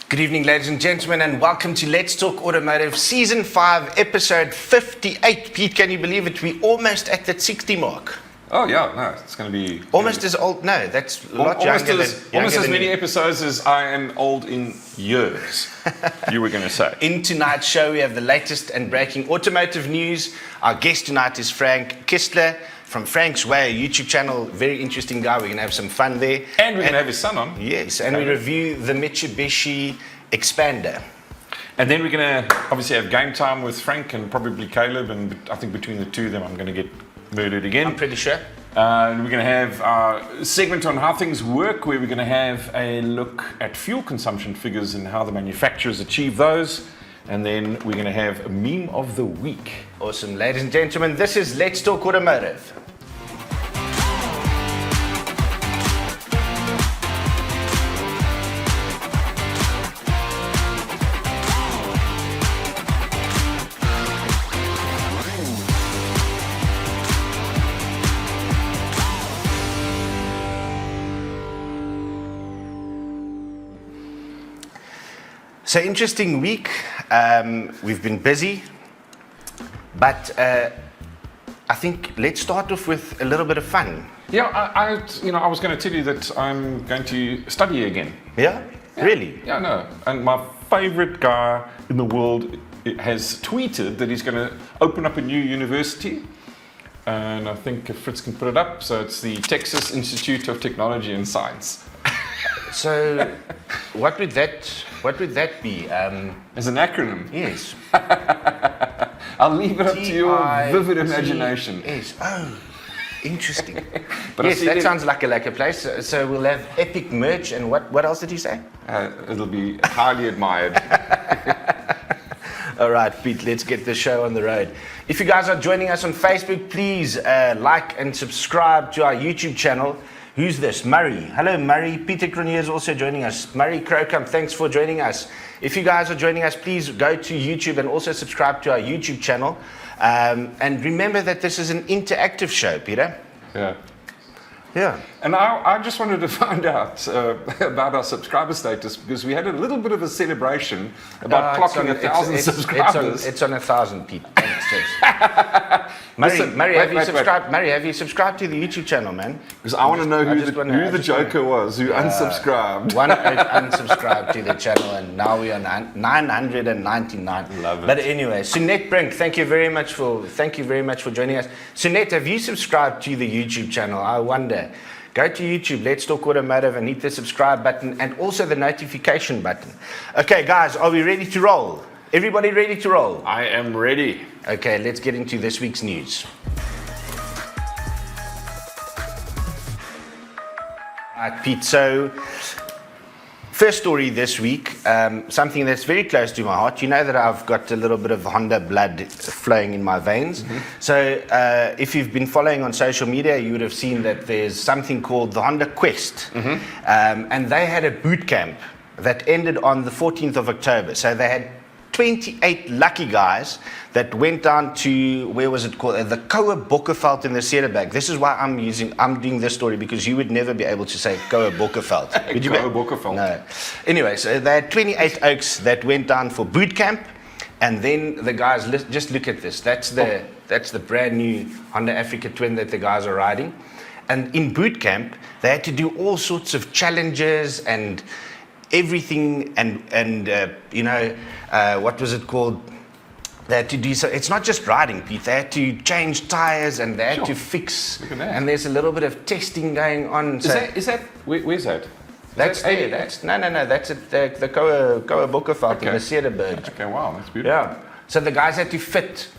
Good evening, ladies and gentlemen, and welcome to Let's Talk Automotive Season 5, Episode 58. Pete, can you believe it? We're almost at that 60 mark. Oh, yeah, no, it's going to be... Almost as old, no, that's a lot almost younger almost as many you. episodes as I am old in years, you were going to say. In tonight's show, we have the latest and breaking automotive news. Our guest tonight is Frank Kistler from Franksway, a YouTube channel. Very interesting guy. We're going to have some fun there. And we're going to have his son on. Yes, and we review the Mitsubishi Expander. And then we're going to obviously have game time with Frank and probably Caleb, and I think between the two of them I'm going to get murdered again. I'm pretty sure. And we're going to have our segment on how things work, where we're going to have a look at fuel consumption figures and how the manufacturers achieve those. And then we're going to have a meme of the week. Awesome. Ladies and gentlemen, this is Let's Talk Automotive. So interesting week. We've been busy, but I think let's start off with a little bit of fun. Yeah, I was going to tell you that I'm going to study again. Yeah? Really? Yeah, no. And my favorite guy in the world has tweeted that he's going to open up a new university. And I think if Fritz can put it up, so it's the Texas Institute of Technology and Science. So, what would that be? As an acronym? Yes. I'll leave it up to your vivid imagination. Yes. Oh, interesting. But yes, that sounds like a place. So we'll have epic merch, and what else did you say? It'll be highly admired. All right, Pete, let's get the show on the road. If you guys are joining us on Facebook, please like and subscribe to our YouTube channel. Who's this? Murray. Hello, Murray. Peter Cronier is also joining us. Murray Crocombe, thanks for joining us. If you guys are joining us, please go to YouTube and also subscribe to our YouTube channel. And remember that this is an interactive show, Peter. Yeah. Yeah. And I just wanted to find out about our subscriber status, because we had a little bit of a celebration about clocking 1,000 subscribers. It's on 1,000, Pete. Murray, have you subscribed? Murray, have you subscribed to the YouTube channel, man? Because I want to know who the joker was who unsubscribed. One unsubscribed to the channel, and now we are 999. Love it. But anyway, Sunette Brink, thank you very much for joining us. Sunette, have you subscribed to the YouTube channel? I wonder. Go to YouTube, Let's Talk Automotive, and hit the subscribe button and also the notification button. Okay, guys, are we ready to roll? Everybody ready to roll? I am ready. Okay, let's get into this week's news. All right, Pete, so first story this week, something that's very close to my heart. You know that I've got a little bit of Honda blood flowing in my veins. Mm-hmm. So if you've been following on social media, you would have seen that there's something called the Honda Quest. Mm-hmm. And they had a boot camp that ended on the 14th of October. So they had 28 lucky guys that went down to, where was it called? The Koa Bokkerveld in the Cederberg. This is why I'm doing this story, because you would never be able to say Koa Bokkerveld. Koa Bokkerveld. No. Anyway, so they had 28 oaks that went down for boot camp, and then the guys, just look at this. That's the brand new Honda Africa Twin that the guys are riding. And in boot camp, they had to do all sorts of challenges and everything, and what was it called? They had to do so. It's not just riding, Pete. They had to change tires, and they had to fix. Look at that. And there's a little bit of testing going on. Is that where's that? That's no. That's at the Koa Bokkerveld in the Cederberg. Okay, wow, that's beautiful. Yeah. So the guys had to fit,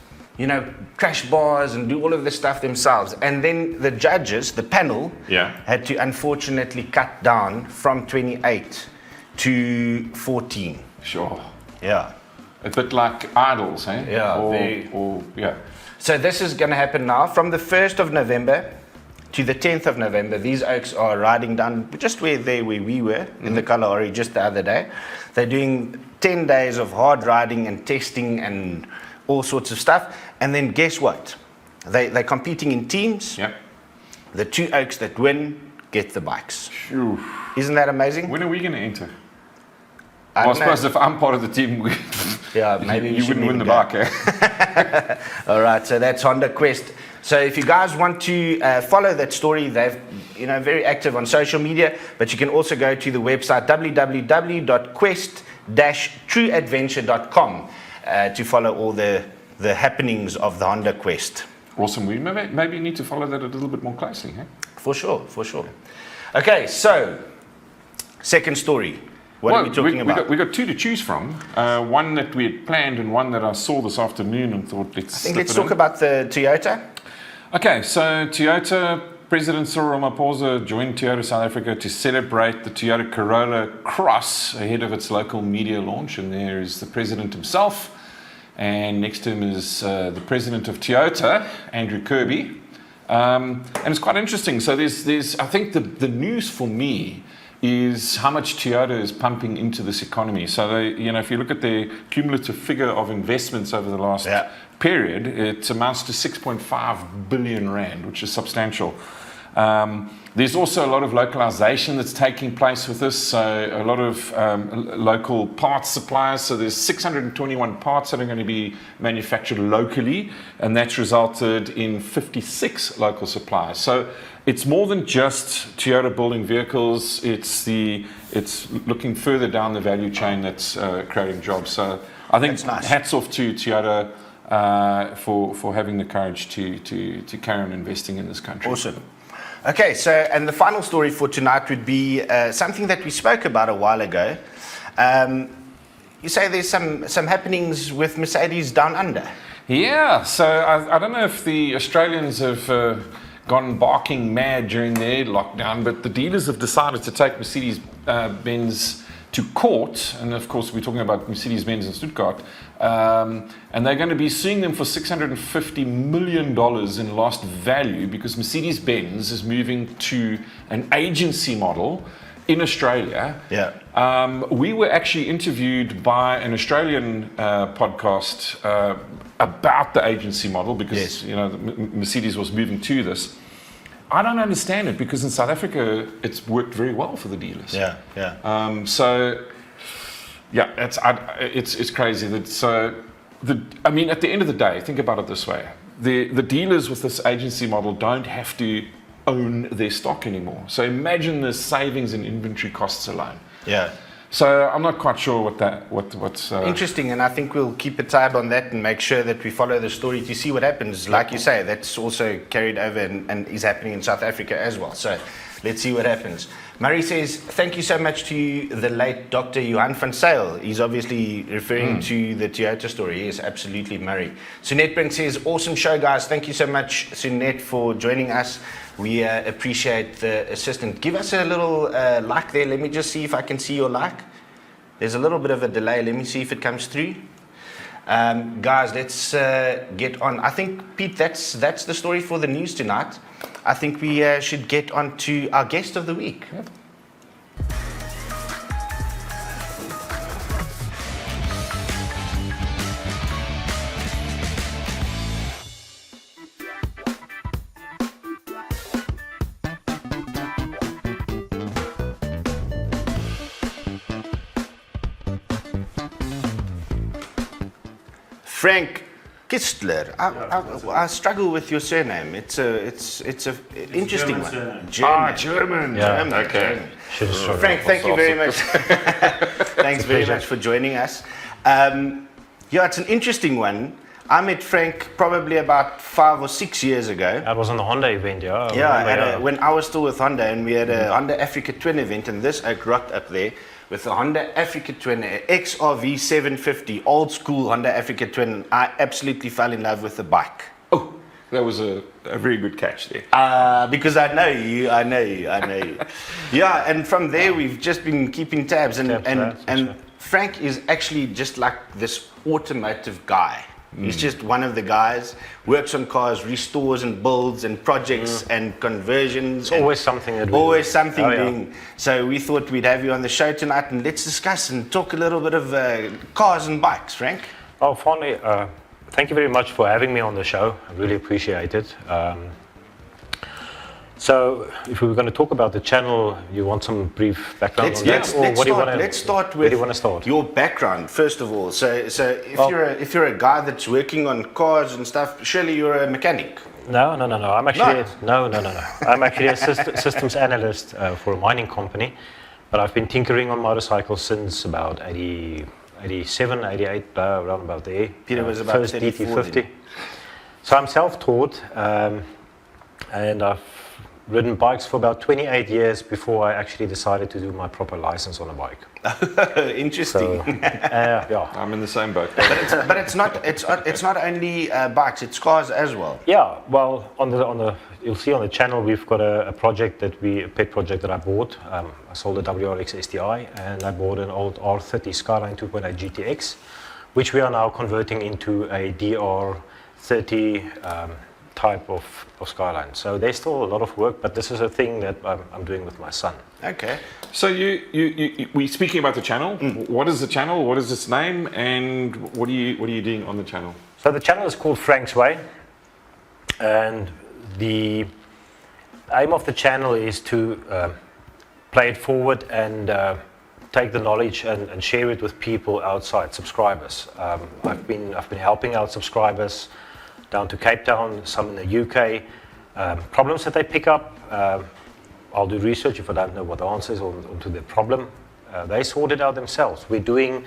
crash bars and do all of this stuff themselves. And then the judges, the panel, had to unfortunately cut down from 28 to 14. Sure. Yeah. A bit like idols, eh? Yeah. So this is going to happen now from the 1st of November to the 10th of November. These oaks are riding down just where we were in the Kalahari just the other day. They're doing 10 days of hard riding and testing and all sorts of stuff. And then guess what? They're competing in teams. Yep. The 2 oaks that win get the bikes. Phew. Isn't that amazing? When are we going to enter? I Well, I don't know. suppose if I'm part of the team, Yeah, maybe we you shouldn't wouldn't win even the go. bike, eh? All right, so that's Honda Quest. So if you guys want to follow that story, they're very active on social media, but you can also go to the website www.quest-trueadventure.com to follow all the happenings of the Honda Quest. Awesome. We maybe need to follow that a little bit more closely, eh? For sure, for sure. Okay, so second story. What are we talking about? We got two to choose from. One that we had planned and one that I saw this afternoon and thought Let's talk about the Toyota. Okay, so Toyota President Cyril Ramaphosa joined Toyota South Africa to celebrate the Toyota Corolla Cross ahead of its local media launch, and there is the president himself, and next to him is the president of Toyota, Andrew Kirby, and it's quite interesting. So there's I think the news for me is how much Toyota is pumping into this economy. So they, if you look at their cumulative figure of investments over the last period, it amounts to 6.5 billion rand, which is substantial. There's also a lot of localization that's taking place with this. So a lot of local parts suppliers. So there's 621 parts that are going to be manufactured locally, and that's resulted in 56 local suppliers. So it's more than just Toyota building vehicles. It's looking further down the value chain that's creating jobs. So I think hats off to Toyota for having the courage to carry on investing in this country. Awesome. Okay, so and the final story for tonight would be something that we spoke about a while ago. You say there's some happenings with Mercedes down under. Yeah, so I don't know if the Australians have gone barking mad during their lockdown, but the dealers have decided to take Mercedes-Benz to court, and of course we're talking about Mercedes-Benz in Stuttgart, and they're going to be suing them for $650 million in lost value because Mercedes-Benz is moving to an agency model in Australia. Yeah. We were actually interviewed by an Australian podcast about the agency model because Mercedes was moving to this. I don't understand it because in South Africa it's worked very well for the dealers. Yeah. It's crazy that at the end of the day, think about it this way: the dealers with this agency model don't have to own their stock anymore. So imagine the savings in inventory costs alone. Yeah. So I'm not quite sure what's interesting, and I think we'll keep a tab on that and make sure that we follow the story to see what happens. Like you say, that's also carried over and is happening in South Africa as well. So let's see what happens. Murray says, thank you so much to the late Dr. Johan van Zyl. He's obviously referring to the Toyota story. Yes, absolutely, Murray. Sunette Brink says, awesome show, guys. Thank you so much, Sunette, for joining us. We appreciate the assistant. Give us a little like there. Let me just see if I can see your like. There's a little bit of a delay. Let me see if it comes through. Guys, let's get on. I think, Pete, that's the story for the news tonight. I think we should get on to our guest of the week. Yep. Frank Kistler. I struggle with your surname. It's a interesting one. German. German. Okay. German. Frank, thank you very much. Thanks very much for joining us. It's an interesting one. I met Frank probably about 5 or 6 years ago. That was on the Honda event, yeah. When I was still with Honda, and we had a Honda Africa Twin event, and this oak rocked up there with the Honda Africa Twin XRV 750, old school Honda Africa Twin. I absolutely fell in love with the bike. Oh, that was a very good catch there. Because I know you. Yeah, and from there we've just been keeping tabs, and Frank is actually just like this automotive guy. He's just one of the guys, works on cars, restores and builds and projects and conversions. It's always something that we do. Always something doing. So we thought we'd have you on the show tonight and let's discuss and talk a little bit of cars and bikes, Frank. Oh, Fanie, thank you very much for having me on the show. I really appreciate it. So, if we were going to talk about the channel, you want some brief background on that? Or what do you want to? Let's start Where do you with want to start? your background first of all. So if you're a guy that's working on cars and stuff, surely you're a mechanic. No. I'm actually no. I'm actually a systems analyst for a mining company, but I've been tinkering on motorcycles since about 87, 88, around about there. Peter was about first 34 DT50. then. So I'm self-taught, and I've ridden bikes for about 28 years before I actually decided to do my proper license on a bike. Interesting. So, yeah. I'm in the same boat. But it's not only bikes, it's cars as well. Yeah, well, on the you'll see on the channel we've got a pet project that I bought. I sold a WRX STI and I bought an old R30 Skyline 2.8 GTX, which we are now converting into a DR30 type of Skyline. So there's still a lot of work, but this is a thing that I'm doing with my son. Okay. So we speaking about the channel. What is the channel? What is its name? And what are you doing on the channel? So the channel is called Franksway, and the aim of the channel is to play it forward and take the knowledge and share it with people outside subscribers. I've been helping out subscribers down to Cape Town, some in the UK. Problems that they pick up, I'll do research if I don't know what the answer is onto their problem. They sort it out themselves. We're doing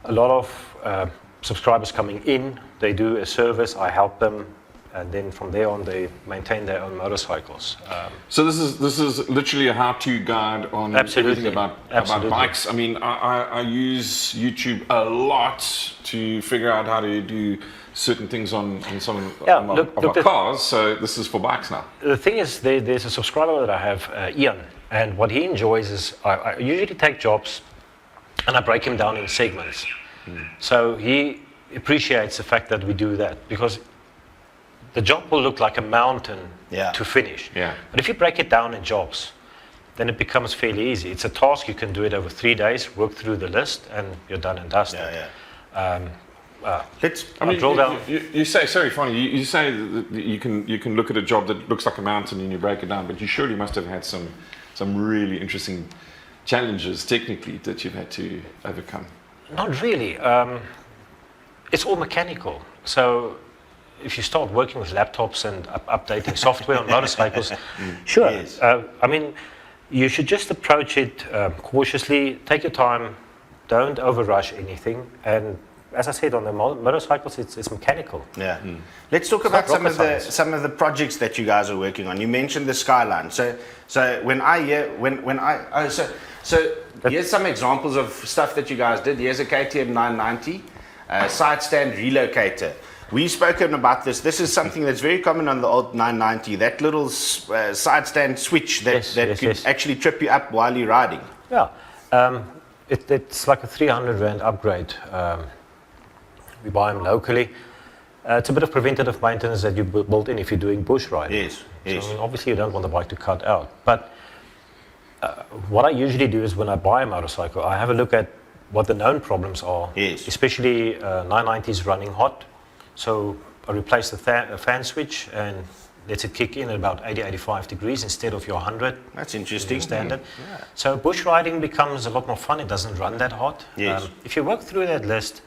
a lot of subscribers coming in. They do a service, I help them, and then from there on they maintain their own motorcycles. So this is literally a how-to guide on Absolutely. everything about bikes. I mean, I use YouTube a lot to figure out how to do certain things on some of our cars. So this is for bikes now. The thing is, there's a subscriber that I have, Ian, and what he enjoys is I usually take jobs and I break him down in segments. So he appreciates the fact that we do that because the job will look like a mountain to finish. Yeah. But if you break it down in jobs, then it becomes fairly easy. It's a task, you can do it over 3 days, work through the list, and you're done and dusted. Drill down. You say, sorry, Fanie, you say that you can look at a job that looks like a mountain and you break it down, but you surely must have had some really interesting challenges technically that you've had to overcome. Not really. It's all mechanical. So if you start working with laptops and updating software on motorcycles, sure. Yes. I mean, you should just approach it cautiously, take your time, don't overrush anything, and as I said, on the motorcycles, it's mechanical. Yeah. Let's talk about not rocket science. some of the projects that you guys are working on. You mentioned the Skyline. So here's some examples of stuff that you guys did. Here's a KTM 990 side stand relocator. We've spoken about this. This is something that's very common on the old 990. That little side stand switch that could actually trip you up while you're riding. Yeah. It's like a 300 Rand upgrade. We buy them locally. It's a bit of preventative maintenance that you build in if you're doing bush riding. Yes. So, I mean, obviously, you don't want the bike to cut out. But what I usually do is when I buy a motorcycle, I have a look at what the known problems are. Yes. Especially 990s running hot. So I replace the fan switch and lets it kick in at about 80, 85 degrees instead of your 100. That's interesting. Standard. Yeah. So bush riding becomes a lot more fun. It doesn't run that hot. Yes. If you work through that list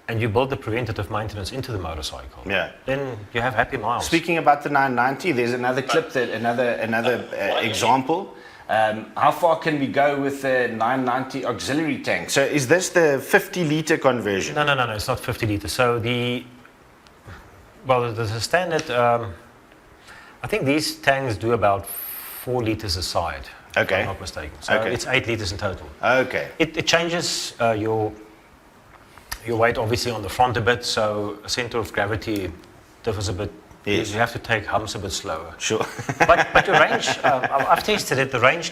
and you build the preventative maintenance into the motorcycle, then you have happy miles. Speaking about the 990, there's another clip another example. How far can we go with the 990 auxiliary tank? So is this the 50-liter conversion? No, it's not 50 liters. So there's a standard. I think these tanks do about 4 liters a side. Okay. If I'm not mistaken. So it's 8 liters in total. Okay. It changes your weight obviously on the front a bit, so center of gravity differs a bit. Yes. You have to take humps a bit slower. Sure. but your range, I've tested it, the range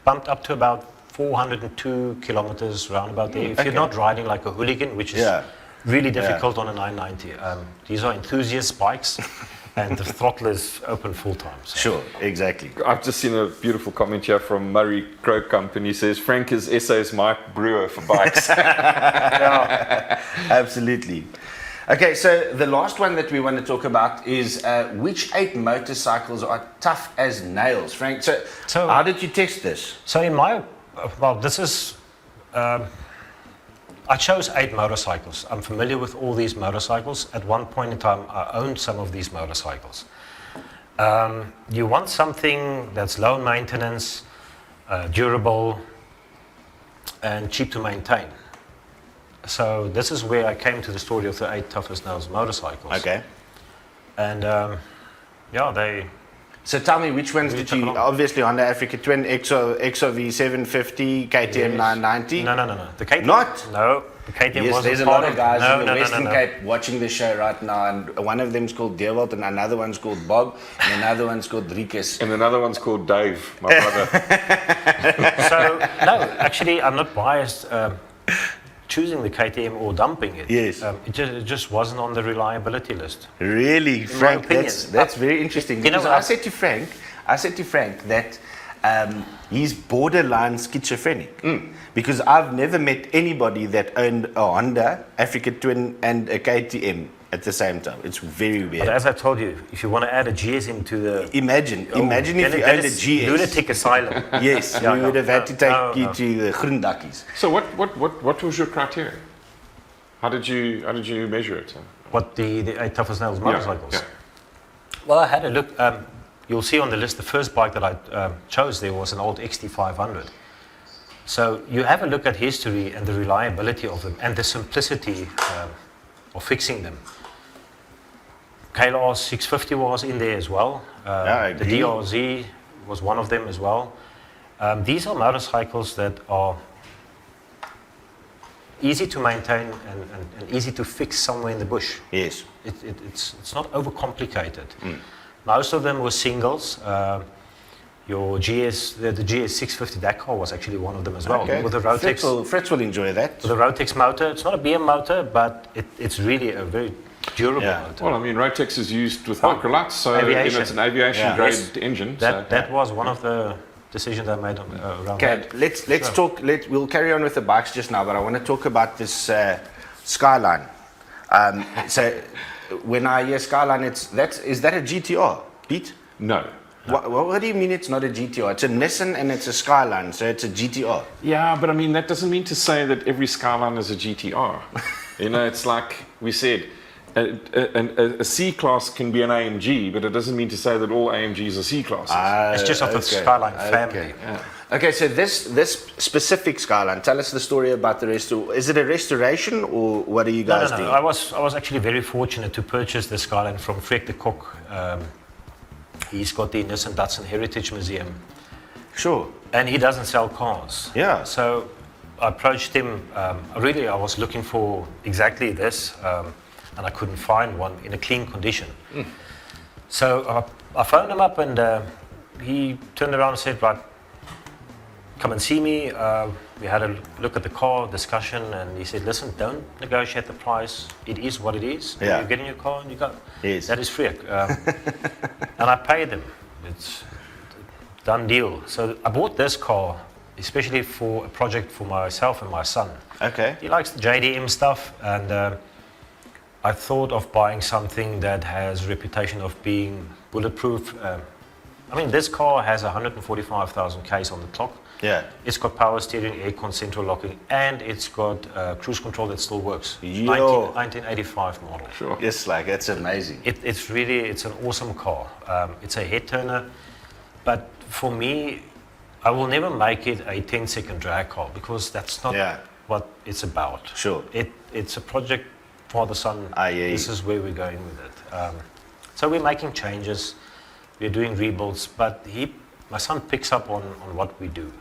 bumped up to about 402 kilometers round about there. If you're not riding like a hooligan, which is really difficult on a 990. These are enthusiast bikes and the throttle is open full time. So. Sure, exactly. I've just seen a beautiful comment here from Murray Crow Company. Says Frank is SA's Mike Brewer for bikes. Absolutely. Okay, so the last one that we want to talk about is which 8 motorcycles are tough as nails, Frank. So how did you test this? So in my, well, this is, I chose 8 motorcycles. I'm familiar with all these motorcycles. At one point in time, I owned some of these motorcycles. You want something that's low maintenance, durable, and cheap to maintain. So this is where I came to the story of the 8 toughest nails motorcycles. Okay. And yeah, they... So tell me, which ones did you, obviously Honda Africa Twin, XOV 750, KTM 990? No. The KTM, Not? No, the KTM Yes, wasn't there's a part lot of guys in the Western no. Cape watching the show right now, and one of them's called Deerwald, and another one's called Bob, and another one's called Riekes. And another one's called Dave, my brother. So, no, actually, I'm not biased choosing the KTM or dumping it. Yes. It just wasn't on the reliability list. Really, Frank, opinion. that's very interesting. You know, Because I said to Frank that he's borderline schizophrenic. Because I've never met anybody that owned a Honda Africa Twin and a KTM at the same time. It's very But weird. as I told you, if you want to add a GSM to the... Imagine if you then owned a it's GS. lunatic asylum. Yes, Yeah, we would have had to take no. you to the Groendakkies. So what was your criteria? How did you measure it? What the 8 toughest nails motorcycles? Yeah. Well, I had a look. You'll see on the list, the first bike that I chose there was an old XT500. So you have a look at history and the reliability of them and the simplicity of fixing them. KLR 650 was in there as well. I The agree. DRZ was one of them as well. These are motorcycles that are easy to maintain and easy to fix somewhere in the bush. Yes. It's not overcomplicated. Most of them were singles. Your GS, the GS 650 Dakar was actually one of them as well. Okay. With the Rotex, Fritz will enjoy that. with the Rotex motor. It's not a BM motor, but it's really a very durable Yeah. motor. Well, I mean, Rotex is used with microlights, so Aviation. it's an aviation Yeah. grade Yes. engine. That was one of the decisions I made around Okay, that. let's talk. We'll carry on with the bikes just now, but I want to talk about this Skyline. So when I hear Skyline, is that a GTR, Pete? No. What do you mean it's not a GTR? It's a Nissan and it's a Skyline, so it's a GTR. Yeah, but I mean, that doesn't mean to say that every Skyline is a GTR. You know, it's like we said, a C-Class can be an AMG, but it doesn't mean to say that all AMGs are C-Classes. It's just of the Skyline family. Okay, so this specific Skyline, tell us the story about the rest. Is it a restoration or what are you guys No. doing? I was actually very fortunate to purchase the Skyline from Freek de Kok. He's got the Nissan Datsun Heritage Museum, Sure. and he doesn't sell cars. Yeah. So I approached him. I was looking for exactly this, and I couldn't find one in a clean condition. So I phoned him up, and he turned around and said, "Right, come and see me." We had a look at the car, discussion, and he said, "Listen, don't negotiate the price. It is what it is. Yeah. You get in your car and you go." Yes. That is Freek. And I paid him. It's a done deal. So I bought this car, especially for a project for myself and my son. Okay. He likes the JDM stuff, and I thought of buying something that has reputation of being bulletproof. I mean, this car has 145,000 Ks on the clock. Yeah. It's got power steering, aircon, central locking, and it's got cruise control that still works. Yo. 1985 model. Sure. Yes, like that's amazing. It's an awesome car. It's a head turner, but for me, I will never make it a 10-second drag car because that's not Yeah. what it's about. Sure. It's a project for the son. Ah, yeah, This yeah. is where we're going with it. So we're making changes, we're doing rebuilds, but my son picks up on what we do.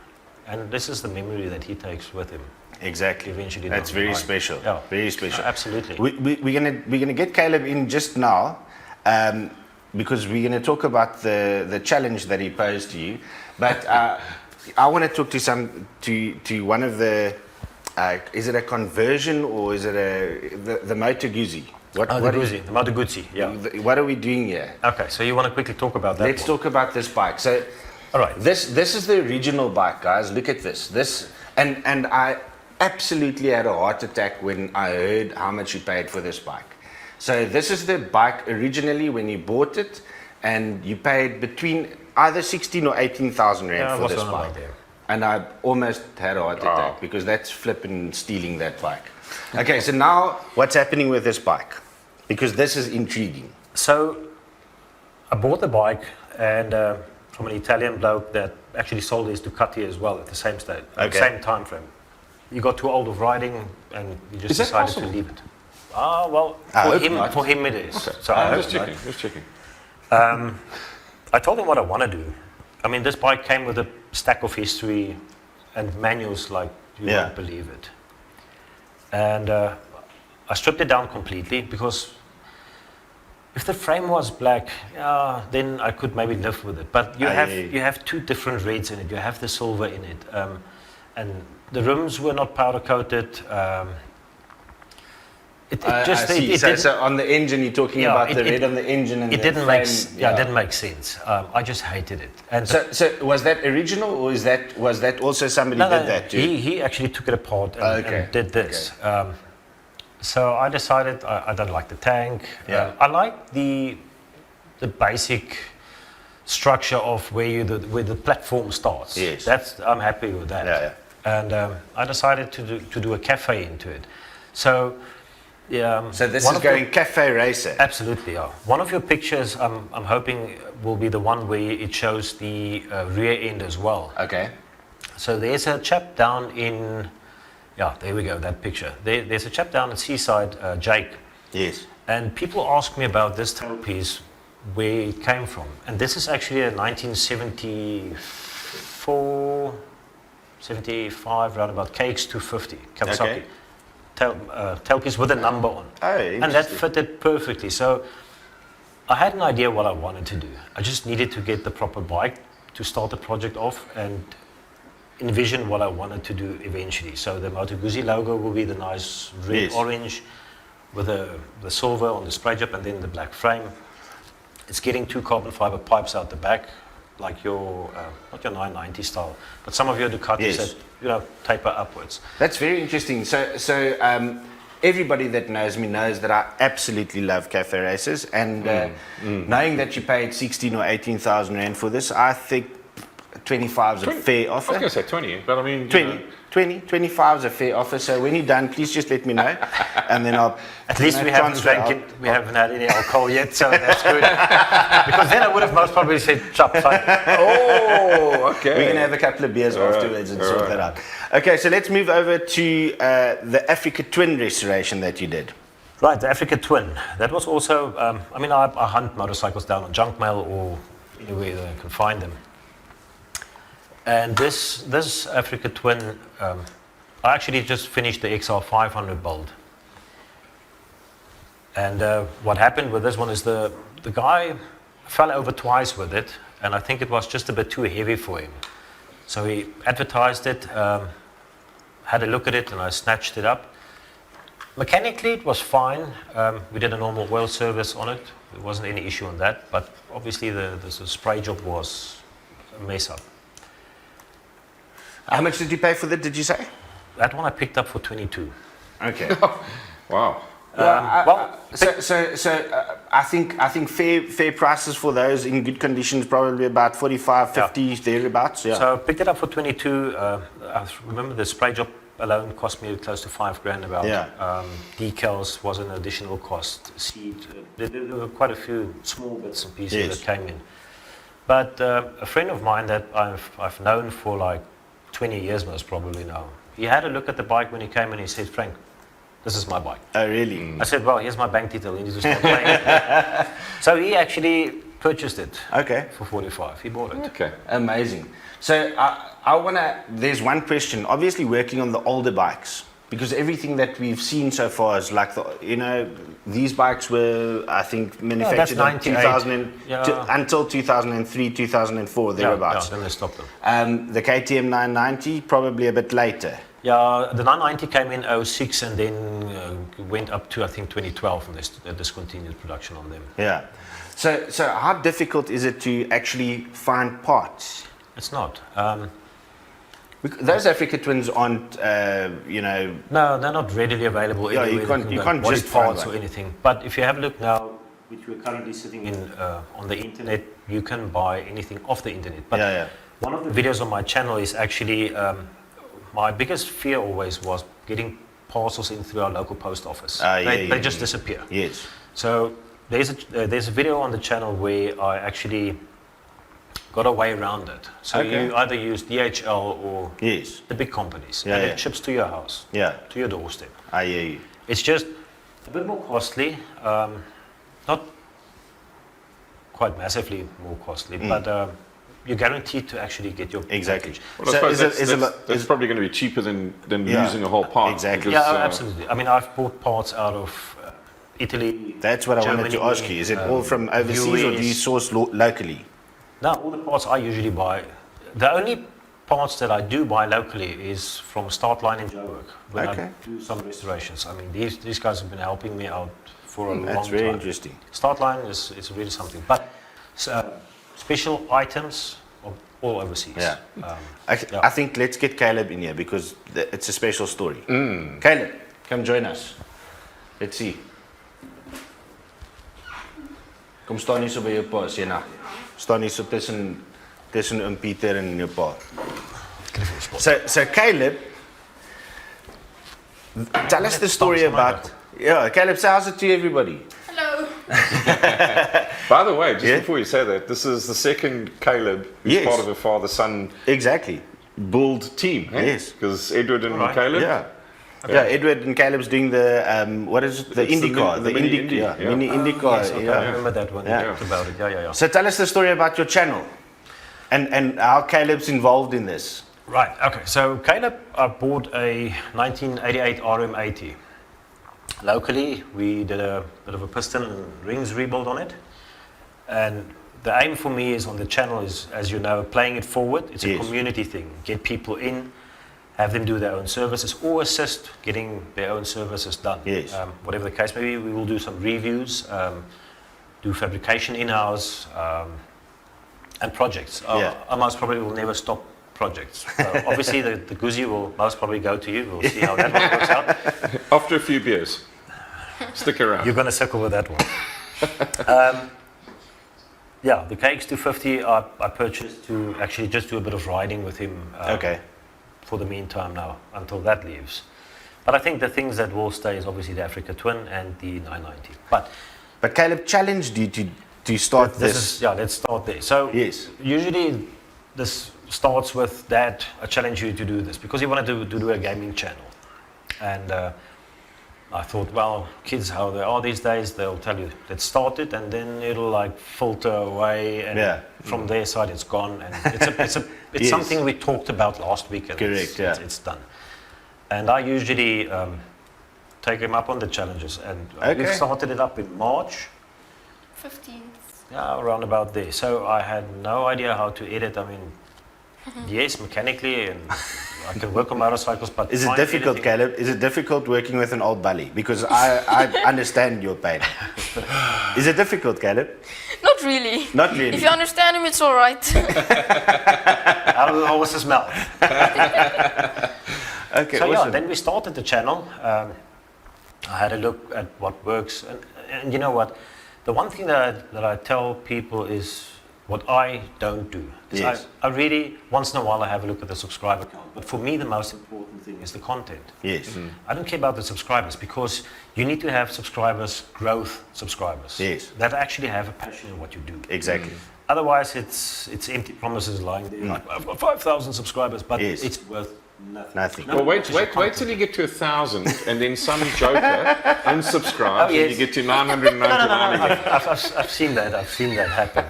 And this is the memory that he takes with him. Exactly. Eventually That's down the very line. special. Yeah. Very special. Absolutely. We're gonna get Caleb in just now, because we're gonna talk about the challenge that he posed to you. But I want to talk to one of the. Is it a conversion or is it the Moto Guzzi? What The Moto Guzzi, yeah. What are we doing here? Okay, so you want to quickly talk about that? Let's one? talk about this bike. So, All right. This is the original bike, guys. Look at this. And I absolutely had a heart attack when I heard how much you paid for this bike. So this is the bike originally when you bought it, and you paid between either 16 or 18,000 rand Yeah, it for was this around bike. about there. And I almost had a heart attack Wow. because that's flipping stealing that bike. Okay, so now what's happening with this bike? Because this is intriguing. So I bought the bike and from an Italian bloke that actually sold his Ducati as well at the same stage, Okay. same time frame. He got too old of riding and he just Is that decided possible? to leave it. Ah, well, I hope not. for him it is. Okay. So I'm I just hope checking. Just checking. I told him what I want to do. I mean, this bike came with a stack of history and manuals like you Yeah. won't believe it. And I stripped it down completely because if the frame was black, yeah, then I could maybe live with it. But you have two different reds in it. You have the silver in it, and the rims were not powder coated. It I just see. it so, didn't- so on the engine, you're talking Yeah, about it- the it- red on the engine and it the didn't frame. make it didn't make sense. I just hated it. And So was that original, or was that also somebody no, did that too? he actually took it apart and, Okay, and did this. So I decided I don't like the tank. Yeah. I like the basic structure of where the platform starts. Yes. I'm happy with that. Yeah, And I decided to do a cafe into it. So. So this one is of the- going cafe racer. Absolutely, yeah. One of your pictures, I'm hoping, will be the one where it shows the rear end as well. Okay. So there's a chap down in, there we go, that picture. There's a chap down at Seaside, Jake, Yes. and people ask me about this tailpiece, where it came from. And this is actually a 1974, 75 roundabout KX250 Kawasaki. Okay. Tailpiece with a number on. Oh, And that interesting. fitted perfectly. So I had an idea what I wanted to do. I just needed to get the proper bike to start the project off and envision what I wanted to do eventually. So the Moto Guzzi logo will be the nice red Yes. orange with the silver on the spray jib and then the black frame. It's getting two carbon fiber pipes out the back, like your, not your 990 style, but some of your Ducatis Yes. that, taper upwards. That's very interesting. So everybody that knows me knows that I absolutely love cafe races, and knowing that you paid 16 or 18,000 rand for this, I think 25 is a fair I was offer. going to say 20, but I mean, you 20, know, 25 is a fair offer. So when you're done, please just let me know, and then I'll. At least we haven't transfer drank it, we haven't had any alcohol yet, so that's good. Because then I would have most probably said, chop, son. oh, okay. We're going to have a couple of beers All right, afterwards and all sort right. that out. Okay, so let's move over to the Africa Twin restoration that you did. Right, the Africa Twin. That was also, I hunt motorcycles down on junk mail or anywhere that I can find them. And this Africa Twin, I actually just finished the XR 500 build. And what happened with this one is the guy fell over twice with it, and I think it was just a bit too heavy for him. So he advertised it, had a look at it, and I snatched it up. Mechanically, it was fine. We did a normal oil service on it. There wasn't any issue on that, but obviously the spray job was a mess up. How much did you pay for that, did you say? That one I picked up for 22. Okay. Wow. I think fair prices for those in good conditions probably about 45, 50 thereabouts. Yeah. So I picked it up for 22. I remember the spray job alone cost me close to $5,000 about. Yeah. Decals was an additional cost. Seat, there were quite a few small bits and pieces Yes. that came in. But a friend of mine that I've known for like 20 years most probably now, he had a look at the bike when he came and he said, Frank, this is my bike. Oh really? I said, well, here's my bank detail. You need to start paying. So he actually purchased it Okay. for 45. He bought it. Okay. Amazing. So I wanna. There's one question. Obviously, working on the older bikes, because everything that we've seen so far is like these bikes were, I think, manufactured in 98. 2000 Yeah. until 2003, 2004 thereabouts. Then they stopped them. The KTM 990 probably a bit later. Yeah, the 990 came in 06 and then went up to, I think, 2012 and they discontinued production on them. Yeah. So how difficult is it to actually find parts? It's not. Those Africa twins aren't, No, they're not readily available Yeah, you anywhere. can't- that you go can't body just find parts one. or anything. But if you have a look now, which we're currently sitting in on the internet, you can buy anything off the internet. But Yeah. one of the videos on my channel is actually my biggest fear always was getting parcels in through our local post office. They just disappear. Yes. So there's a video on the channel where I actually got a way around it. So Okay. you either use DHL or Yes. the big companies, Yeah, and yeah. it ships to your house, Yeah. to your doorstep. I hear you. It's just a bit more costly, not quite massively more costly, but you're guaranteed to actually get your Exactly. package. Well, I So suppose is that's probably going to be cheaper than Yeah, using a whole part. exactly. because, Yeah, absolutely. I mean, I've bought parts out of Italy. That's what I wanted to Germany, ask you. Is it all from overseas or do you US? source locally? No, all the parts I usually buy. The only parts that I do buy locally is from Startline in Joburg when Okay. I do some restorations. I mean, these guys have been helping me out for a long That's very time. interesting. Startline is really something. But special items are all overseas. Yeah. Yeah. I think let's get Caleb in here because it's a special story. Caleb, come join us. Let's see. Kom staan hier so by jou pa, Sena. Staan hier so tussen Pieter en jou pa. So Caleb, tell us the story about. Yeah, Caleb, say how's it to everybody? Hello. By the way, just Yeah? before you say that, this is the second Caleb who's Yes. part of a father-son Exactly. build team. Eh? Yes. Because Edward and Right. Caleb. Yeah. Yeah, Edward and Caleb's doing the what is it? The It's the IndyCar, the mini Indy, yeah, yeah. mini IndyCar. Yes, okay, I Yeah. remember that one. Yeah. You talked about it. Yeah. So tell us the story about your channel, and how Caleb's involved in this. Right, okay. So Caleb, I bought a 1988 RM80. Locally, we did a bit of a piston and rings rebuild on it. And the aim for me is on the channel is, as you know, playing it forward. It's a Yes. community thing. Get people in, have them do their own services or assist getting their own services done. Yes. Whatever the case may be, we will do some reviews, do fabrication in-house, and projects. Yeah. I most probably will never stop projects. Obviously, the Guzzi will most probably go to you. We'll see how that one works out. After a few beers. Stick around. You're going to circle with that one. Yeah, the KX250 I purchased to actually just do a bit of riding with him Okay. for the meantime now, until that leaves. But I think the things that will stay is obviously the Africa Twin and the 990. But Caleb challenged you to start this. let's start there. So Yes. usually this starts with Dad, I challenge you to do this, because he wanted to do a gaming channel. And I thought, well, kids, how they are these days, they'll tell you, let's start it, and then it'll like filter away, and Yeah. from their side it's gone. And it's Yes. something we talked about last week, and Correct, yeah. it's done. And I usually take him up on the challenges, and Okay. we've started it up in March. 15th. Yeah, around about there. So I had no idea how to edit. I mean, yes, mechanically, and I can work on motorcycles, but Is it fine difficult, editing- Caleb? Is it difficult working with an old bully? Because I understand your pain. Is it difficult, Caleb? Not really. Not really. If you understand him, it's all right. Out of the horse's mouth. Okay, So yeah, awesome. then we started the channel. I had a look at what works, and you know what? The one thing that I tell people is what I don't do. Is Yes. I really, once in a while, I have a look at the subscriber count. But for me, the most important thing is the content. Yes. I don't care about the subscribers, because you need to have subscribers, growth subscribers, Yes. that actually have a passion in what you do. Exactly. Otherwise, it's empty promises lying there. Like, I've got 5,000 subscribers, but Yes. it's worth nothing. Nothing. Well, wait till you get to 1,000, and then some joker unsubscribes, Oh, yes. and you get to 999 again. I've seen that. I've seen that happen.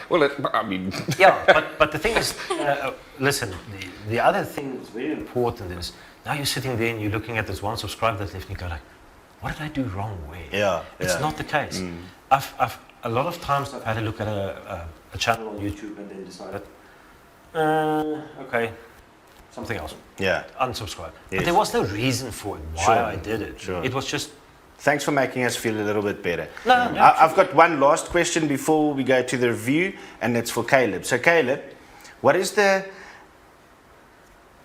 Well, I mean, Yeah, but the thing is, listen. The other thing that's very important is now you're sitting there and you're looking at this one subscriber that left, and you go like, "What did I do wrong? Where?" Yeah, It's yeah. not the case. I've a lot of times I've had a look at a channel on YouTube and then decided, okay, something else. Yeah. Unsubscribe. Yes. But there was no reason for it, why Sure, I did it. sure. It was just, Thanks for making us feel a little bit better. No, I've got one last question before we go to the review, and it's for Caleb. So, Caleb, what is the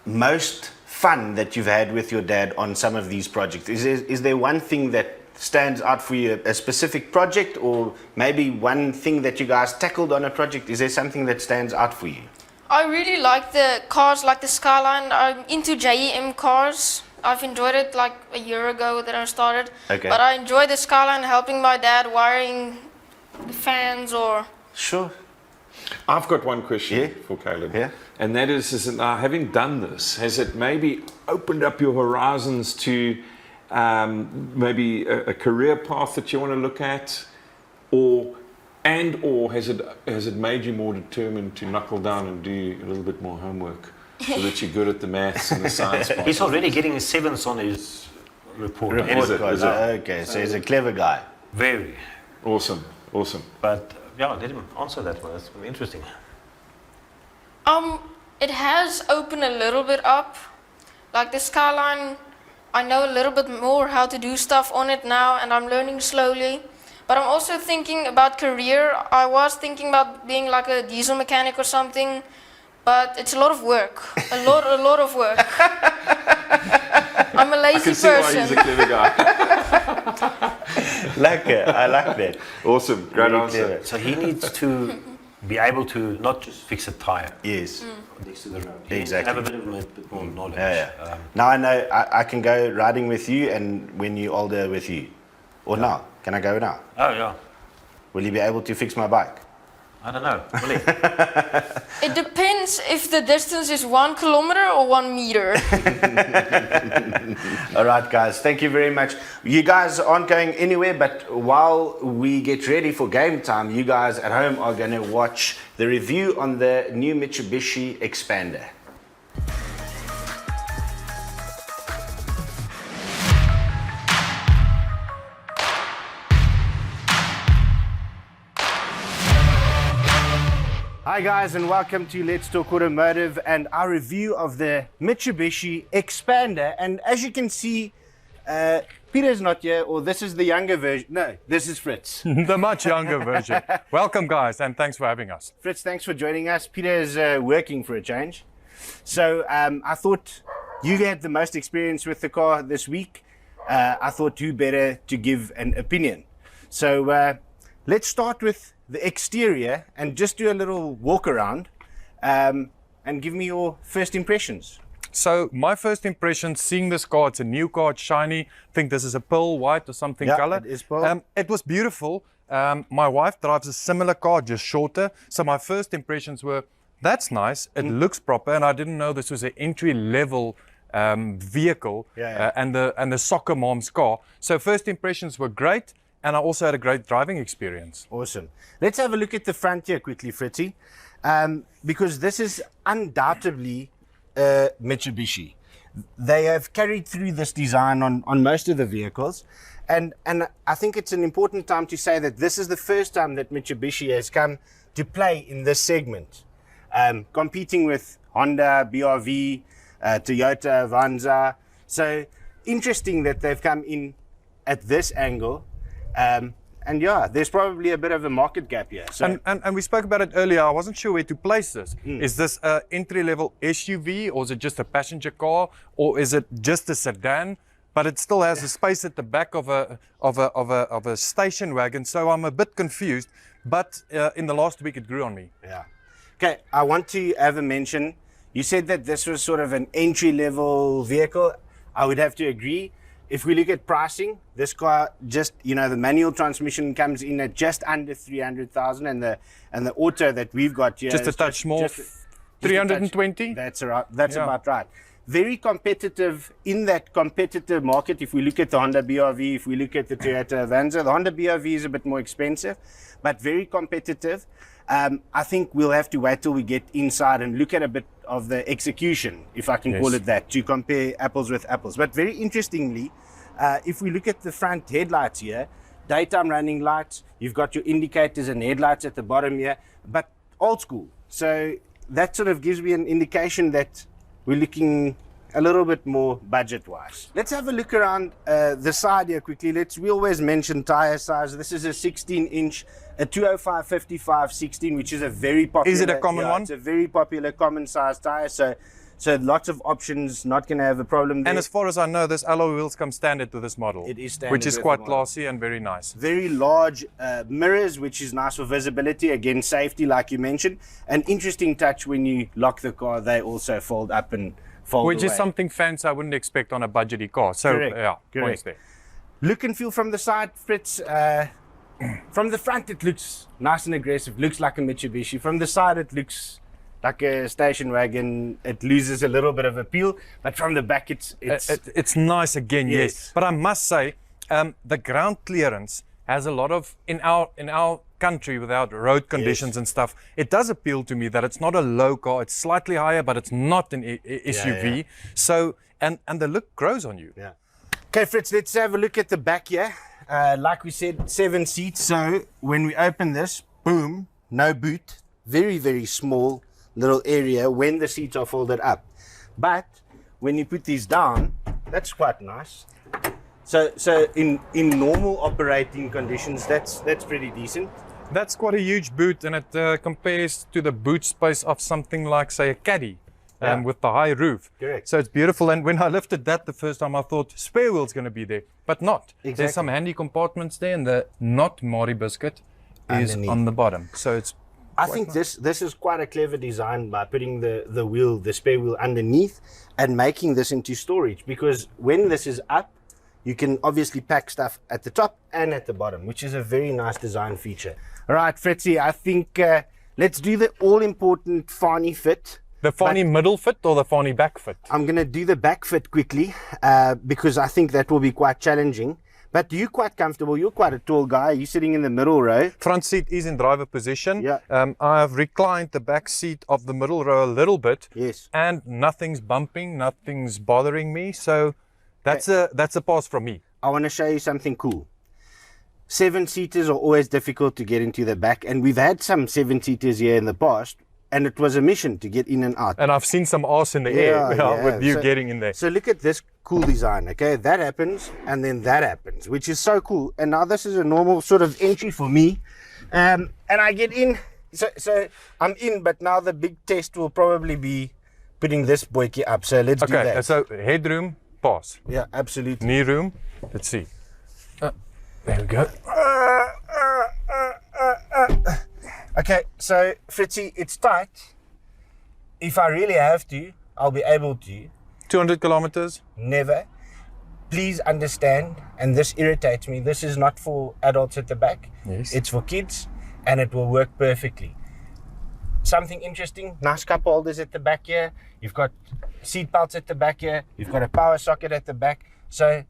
most fun that you've had with your dad on some of these projects? Is there one thing that stands out for you, a specific project, or maybe one thing that you guys tackled on a project? Is there something that stands out for you? I really like the cars, like the Skyline. I'm into JEM cars. I've enjoyed it like a year ago that I started. Okay. But I enjoy the Skyline, helping my dad wiring the fans or... Sure. I've got one question Yeah. for Caleb. Yeah. And that is now having done this, has it maybe opened up your horizons to maybe a career path that you want to look at, or has it made you more determined to knuckle down and do a little bit more homework so that you're good at the maths and the science part? He's already getting 7s on his report. Is it? Okay, so he's a clever guy. Very. Awesome. But yeah, let him answer that one. That's interesting. It has opened a little bit up. Like the Skyline, I know a little bit more how to do stuff on it now, and I'm learning slowly. But I'm also thinking about career. I was thinking about being like a diesel mechanic or something, but it's a lot of work. A lot of work. I'm a I lazy can see why person. he's a clever guy. I like that. Awesome. Great Very answer. clever. So he needs to be able to not just fix a tire Yes. next to the road. He needs to Exactly. have a bit more knowledge. Yeah. Now I know I can go riding with you, and when you're older with you. Or now. Can I go now? Oh yeah. Will you be able to fix my bike? I don't know. Will he? It depends if the distance is 1 kilometer or 1 meter. All right, guys. Thank you very much. You guys aren't going anywhere, but while we get ready for game time, you guys at home are going to watch the review on the new Mitsubishi Expander. Hi guys, and welcome to Let's Talk Automotive and our review of the Mitsubishi Expander. And as you can see, Peter's not here, or this is the younger version. No, this is Fritz. The much younger version. Welcome, guys, and thanks for having us. Fritz, thanks for joining us. Peter is working for a change. So I thought you had the most experience with the car this week. I thought who better to give an opinion. So let's start with the exterior and just do a little walk around and give me your first impressions. So my first impression, seeing this car, it's a new car, it's shiny. I think this is a pearl white or something Yeah, color. it is pearl. It was beautiful. My wife drives a similar car, just shorter. So my first impressions were, that's nice. It looks proper, and I didn't know this was an entry-level vehicle and the soccer mom's car. So first impressions were great, and I also had a great driving experience. Awesome. Let's have a look at the front here quickly, Fritzy, because this is undoubtedly Mitsubishi. They have carried through this design on most of the vehicles, and I think it's an important time to say that this is the first time that Mitsubishi has come to play in this segment, competing with Honda, BRV, Toyota, Avanza. So interesting that they've come in at this angle. And yeah, there's probably a bit of a market gap here. So And we spoke about it earlier. I wasn't sure where to place this. Is this an entry-level SUV, or is it just a passenger car, or is it just a sedan? But it still has a space at the back of a station wagon. So I'm a bit confused. But in the last week, it grew on me. yeah. Okay, I want to have a mention. You said that this was sort of an entry-level vehicle. I would have to agree. If we look at pricing, this car just, the manual transmission comes in at just under 300,000, and the auto that we've got here Just a is touch more, just a 320? touch. That's Yeah. about right. Very competitive in that competitive market. If we look at the Honda BRV, if we look at the Toyota Avanza, the Honda BRV is a bit more expensive, but very competitive. I think we'll have to wait till we get inside and look at a bit of the execution, if I can call it that, to compare apples with apples. But very interestingly, if we look at the front headlights here, daytime running lights, you've got your indicators and headlights at the bottom here, but old school. So that sort of gives me an indication that we're looking a little bit more budget-wise. Let's have a look around the side here quickly. We always mention tire size. This is a 16-inch, a 205/55 16, which is a very popular. Is it a common one? It's a very popular common size tire. So So lots of options, not going to have a problem there. And as far as I know, this alloy wheels come standard with this model. It is standard which is with quite the model. classy and very nice. Very large mirrors, which is nice for visibility. Again, safety, like you mentioned. An interesting touch when you lock the car, they also fold up and fold Which away. is something fancy I wouldn't expect on a budgety car. So, Correct, yeah, correct. points there. Look and feel from the side, Fritz. From the front, it looks nice and aggressive. Looks like a Mitsubishi. From the side, it looks like a station wagon. It loses a little bit of appeal, but from the back, it's It's nice again, yes. But I must say, the ground clearance has a lot of in our country without road conditions and stuff. It does appeal to me that it's not a low car. It's slightly higher, but it's not an SUV. yeah. So and the look grows on you. Yeah. Okay, Fritz, let's have a look at the back here. Like we said, 7 seats. So when we open this, boom, no boot. Very, very small little area when the seats are folded up. But when you put these down, that's quite nice. So in normal operating conditions, that's pretty decent. That's quite a huge boot, and it compares to the boot space of something like, say, a Caddy. Yeah. With the high roof. Correct. So it's beautiful. And when I lifted that the first time, I thought spare wheel's going to be there, but not. Exactly. There's some handy compartments there, and the not Mari biscuit is Underneath. on the bottom. So it's I think this is quite a clever design by putting the spare wheel underneath and making this into storage, because when this is up, you can obviously pack stuff at the top and at the bottom, which is a very nice design feature. All right, Fritzy, I think let's do the all-important Fanie fit. the Fanie middle fit or the Fanie back fit. I'm going to do the back fit quickly because I think that will be quite challenging. But you're quite comfortable. You're quite a tall guy. You're sitting in the middle row. Front seat is in driver position. Yeah. I have reclined the back seat of the middle row a little bit. Yes. And nothing's bumping, nothing's bothering me. So that's a pass from me. I want to show you something cool. 7-seaters are always difficult to get into the back, and we've had some 7-seaters here in the past, and it was a mission to get in and out. And I've seen some arse in the air with you getting in there. So look at this cool design, okay? That happens, and then that happens, which is so cool. And now this is a normal sort of entry for me. And I get in, so I'm in, but now the big test will probably be putting this boykie up. So let's do Okay, that. so headroom, pass. Yeah, absolutely. Knee room, let's see. There we go. Okay, so Fritzy, it's tight. If I really have to, I'll be able to. 200 kilometers. Never. Please understand, and this irritates me, this is not for adults at the back. Yes. It's for kids, and it will work perfectly. Something interesting, nice cup holders at the back here. You've got seat belts at the back here. You've got a power socket at the back. So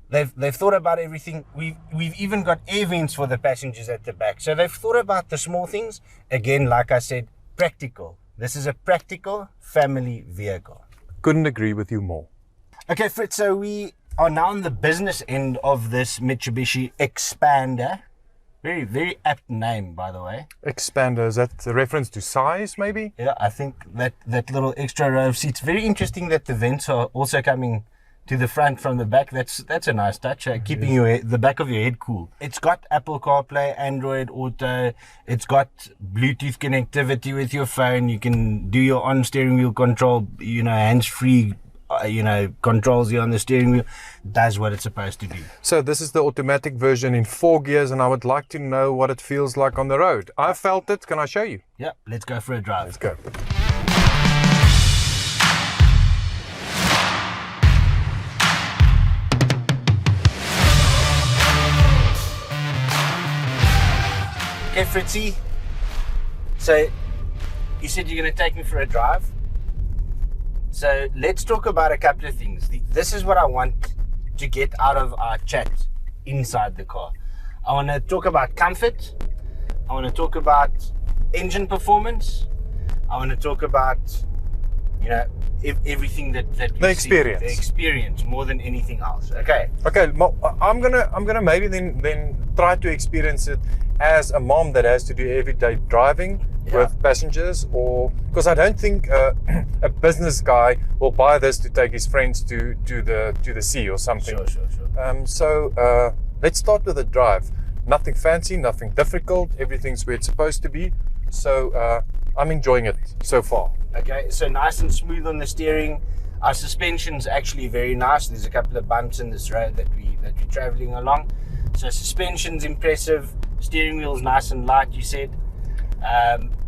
they've thought about everything. We've even got air vents for the passengers at the back. So they've thought about the small things. Again, like I said, practical. This is a practical family vehicle. Couldn't agree with you more. Okay, Fritz, so we are now on the business end of this Mitsubishi Expander. Very, very apt name, by the way. Expander, is that a reference to size, maybe? Yeah, I think that little extra row of seats. Very interesting that the vents are also coming to the front from the back. That's a nice touch, keeping the back of your head cool. It's got Apple CarPlay, Android Auto. It's got Bluetooth connectivity with your phone. You can do your on steering wheel control, hands-free, controls you on the steering wheel. Does what it's supposed to do. So this is the automatic version in 4 gears, and I would like to know what it feels like on the road. I've felt it. Can I show you? Yeah, let's go for a drive. Let's go. Okay, Fritzy. So, you said you're going to take me for a drive. So, let's talk about a couple of things. This is what I want to get out of our chat inside the car. I want to talk about comfort. I want to talk about engine performance. I want to talk about, everything that The experience. The experience more than anything else. Okay. Okay, I'm gonna maybe then try to experience it as a mom that has to do everyday driving with passengers, or because I don't think a business guy will buy this to take his friends to the sea or something. Sure. So let's start with a drive. Nothing fancy, nothing difficult. Everything's where it's supposed to be. So I'm enjoying it so far. Okay, so nice and smooth on the steering. Our suspension's actually very nice. There's a couple of bumps in this road that we're traveling along. So suspension's impressive. Steering wheel's nice and light, you said.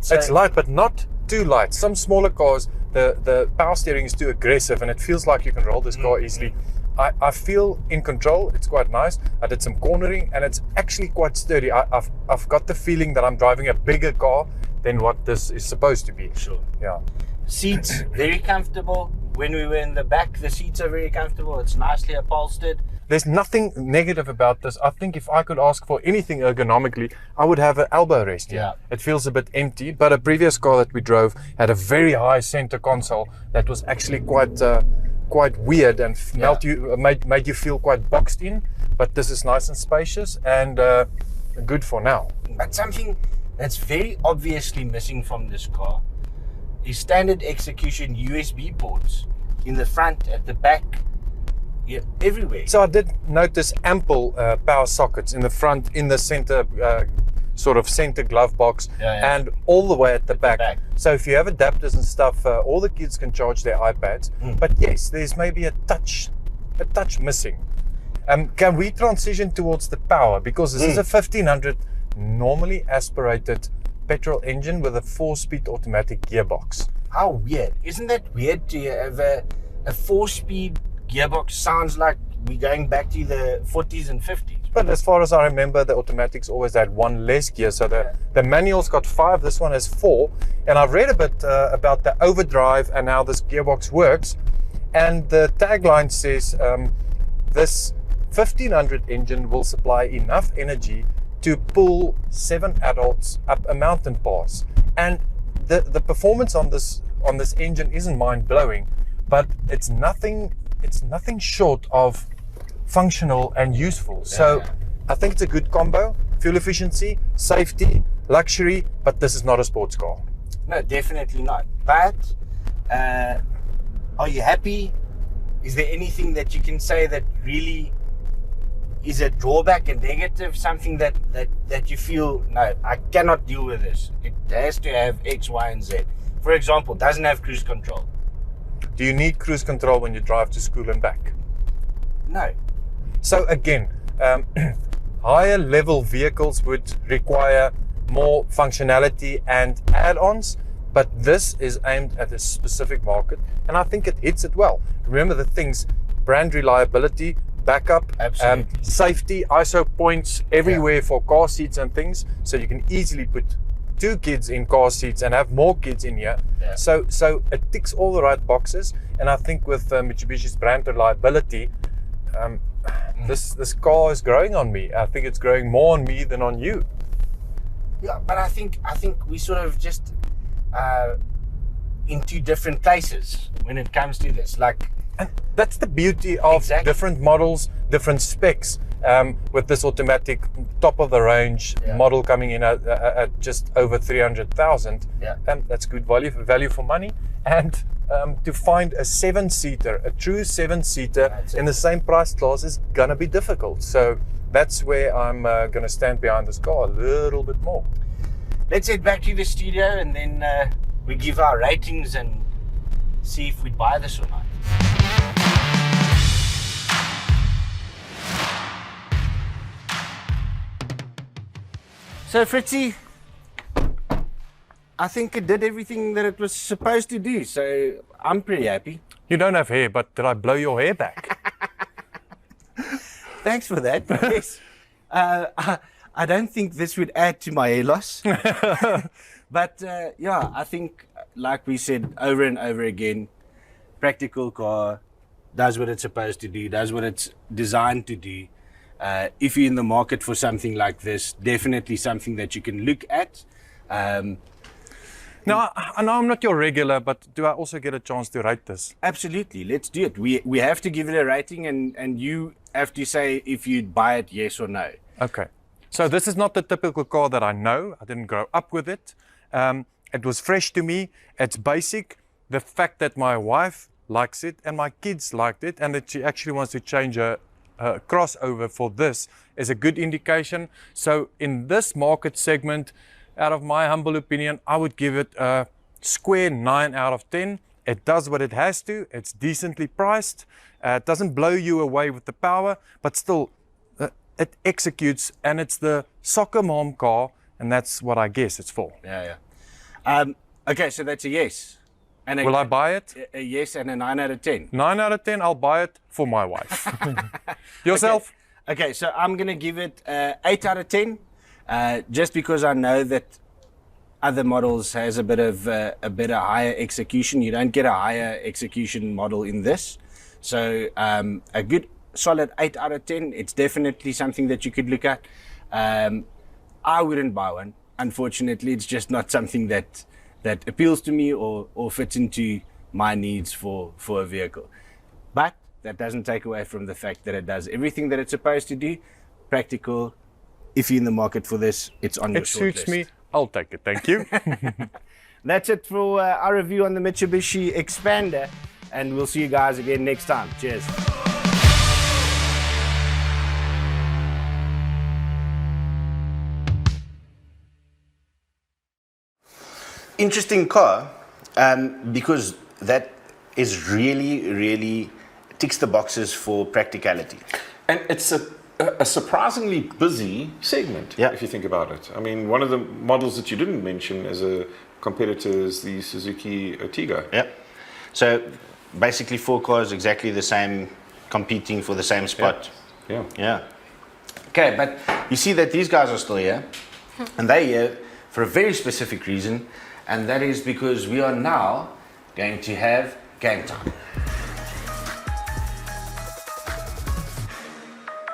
So It's light, but not too light. Some smaller cars, the power steering is too aggressive, and it feels like you can roll this car easily. I feel in control. It's quite nice. I did some cornering, and it's actually quite sturdy. I've got the feeling that I'm driving a bigger car than what this is supposed to be. Sure. Yeah. Seats, very comfortable. When we were in the back, the seats are very comfortable. It's nicely upholstered. There's nothing negative about this. I think if I could ask for anything ergonomically, I would have an elbow rest here. Yeah. It feels a bit empty, but a previous car that we drove had a very high center console that was actually quite weird and made you feel quite boxed in. But this is nice and spacious and good for now. But something that's very obviously missing from this car is standard execution USB ports in the front, at the back, everywhere. So I did notice ample power sockets in the front, in the center, sort of center glove box, and all the way at the back. So if you have adapters and stuff, all the kids can charge their iPads. But yes, there's maybe a touch missing. Can we transition towards the power? Because this is a 1500 normally aspirated petrol engine with a 4-speed automatic gearbox. How weird. Isn't that weird to have a 4-speed gearbox? Sounds like we're going back to the 40s and 50s. But as far as I remember, the automatics always had one less gear. So the manual's got 5, this one has 4. And I've read a bit about the overdrive and how this gearbox works. And the tagline says this 1500 engine will supply enough energy to pull 7 adults up a mountain pass. And the performance on this engine isn't mind-blowing, but it's nothing short of functional and useful. So I think it's a good combo. Fuel efficiency, safety, luxury, but this is not a sports car. No, definitely not. But are you happy? Is there anything that you can say that really is a drawback, a negative, something that you feel, no, I cannot deal with this? It has to have X, Y, and Z. For example, doesn't have cruise control. Do you need cruise control when you drive to school and back? No. So again, higher level vehicles would require more functionality and add-ons, but this is aimed at a specific market, and I think it hits it well. Remember the things: brand reliability, backup, safety, ISO points everywhere for car seats and things, so you can easily put 2 kids in car seats and have more kids in here. So it ticks all the right boxes, and I think with Mitsubishi's brand reliability, this car is growing on me. I think it's growing more on me than on you. Yeah, but I think we sort of just in 2 different places when it comes to this. Like, and that's the beauty of different models, different specs. With this automatic top of the range model coming in at just over 300,000, that's good value for money. And to find a 7-seater, a true 7-seater in the same price class is gonna be difficult. So that's where I'm gonna stand behind this car a little bit more. Let's head back to the studio and then we give our ratings and see if we buy this or not. So Fritzy, I think it did everything that it was supposed to do, so I'm pretty happy. You don't have hair, but did I blow your hair back? Thanks for that. Yes. I don't think this would add to my hair loss. But I think, like we said over and over again, practical car, does what it's supposed to do, does what it's designed to do. If you're in the market for something like this, definitely something that you can look at. Now, I know I'm not your regular, but do I also get a chance to rate this? Absolutely, let's do it. We have to give it a rating, and you have to say if you'd buy it, yes or no. Okay. So this is not the typical car that I know. I didn't grow up with it. It was fresh to me. It's basic. The fact that my wife likes it and my kids liked it, and that she actually wants to change a crossover for this is a good indication. So in this market segment, out of my humble opinion, I would give it a square 9 out of 10. It does what it has to. It's decently priced. It doesn't blow you away with the power, but still, it executes, and it's the soccer mom car, and that's what I guess it's for. Yeah. Okay, so that's a yes. And Will I buy it? a yes and a 9 out of 10. 9 out of 10, I'll buy it for my wife. Yourself? Okay, so I'm going to give it 8 out of 10, just because I know that other models has a bit of a better higher execution. You don't get a higher execution model in this. So a good solid 8 out of 10. It's definitely something that you could look at. I wouldn't buy one. Unfortunately, it's just not something that appeals to me or fits into my needs for a vehicle. But that doesn't take away from the fact that it does everything that it's supposed to do. Practical. If you're in the market for this, it's on your It short suits list. me. I'll take it. Thank you. That's it for our review on the Mitsubishi Expander, and we'll see you guys again next time. Cheers. Interesting car, because that is really ticks the boxes for practicality. And it's a surprisingly busy segment, Yeah. if you think about it. I mean, one of the models that you didn't mention as a competitor is the Suzuki Ertiga. Yeah. So basically 4 cars exactly the same, competing for the same spot. Yeah. Yeah. Okay, but you see that these guys are still here, and they're here for a very specific reason, and that is because we are now going to have game time.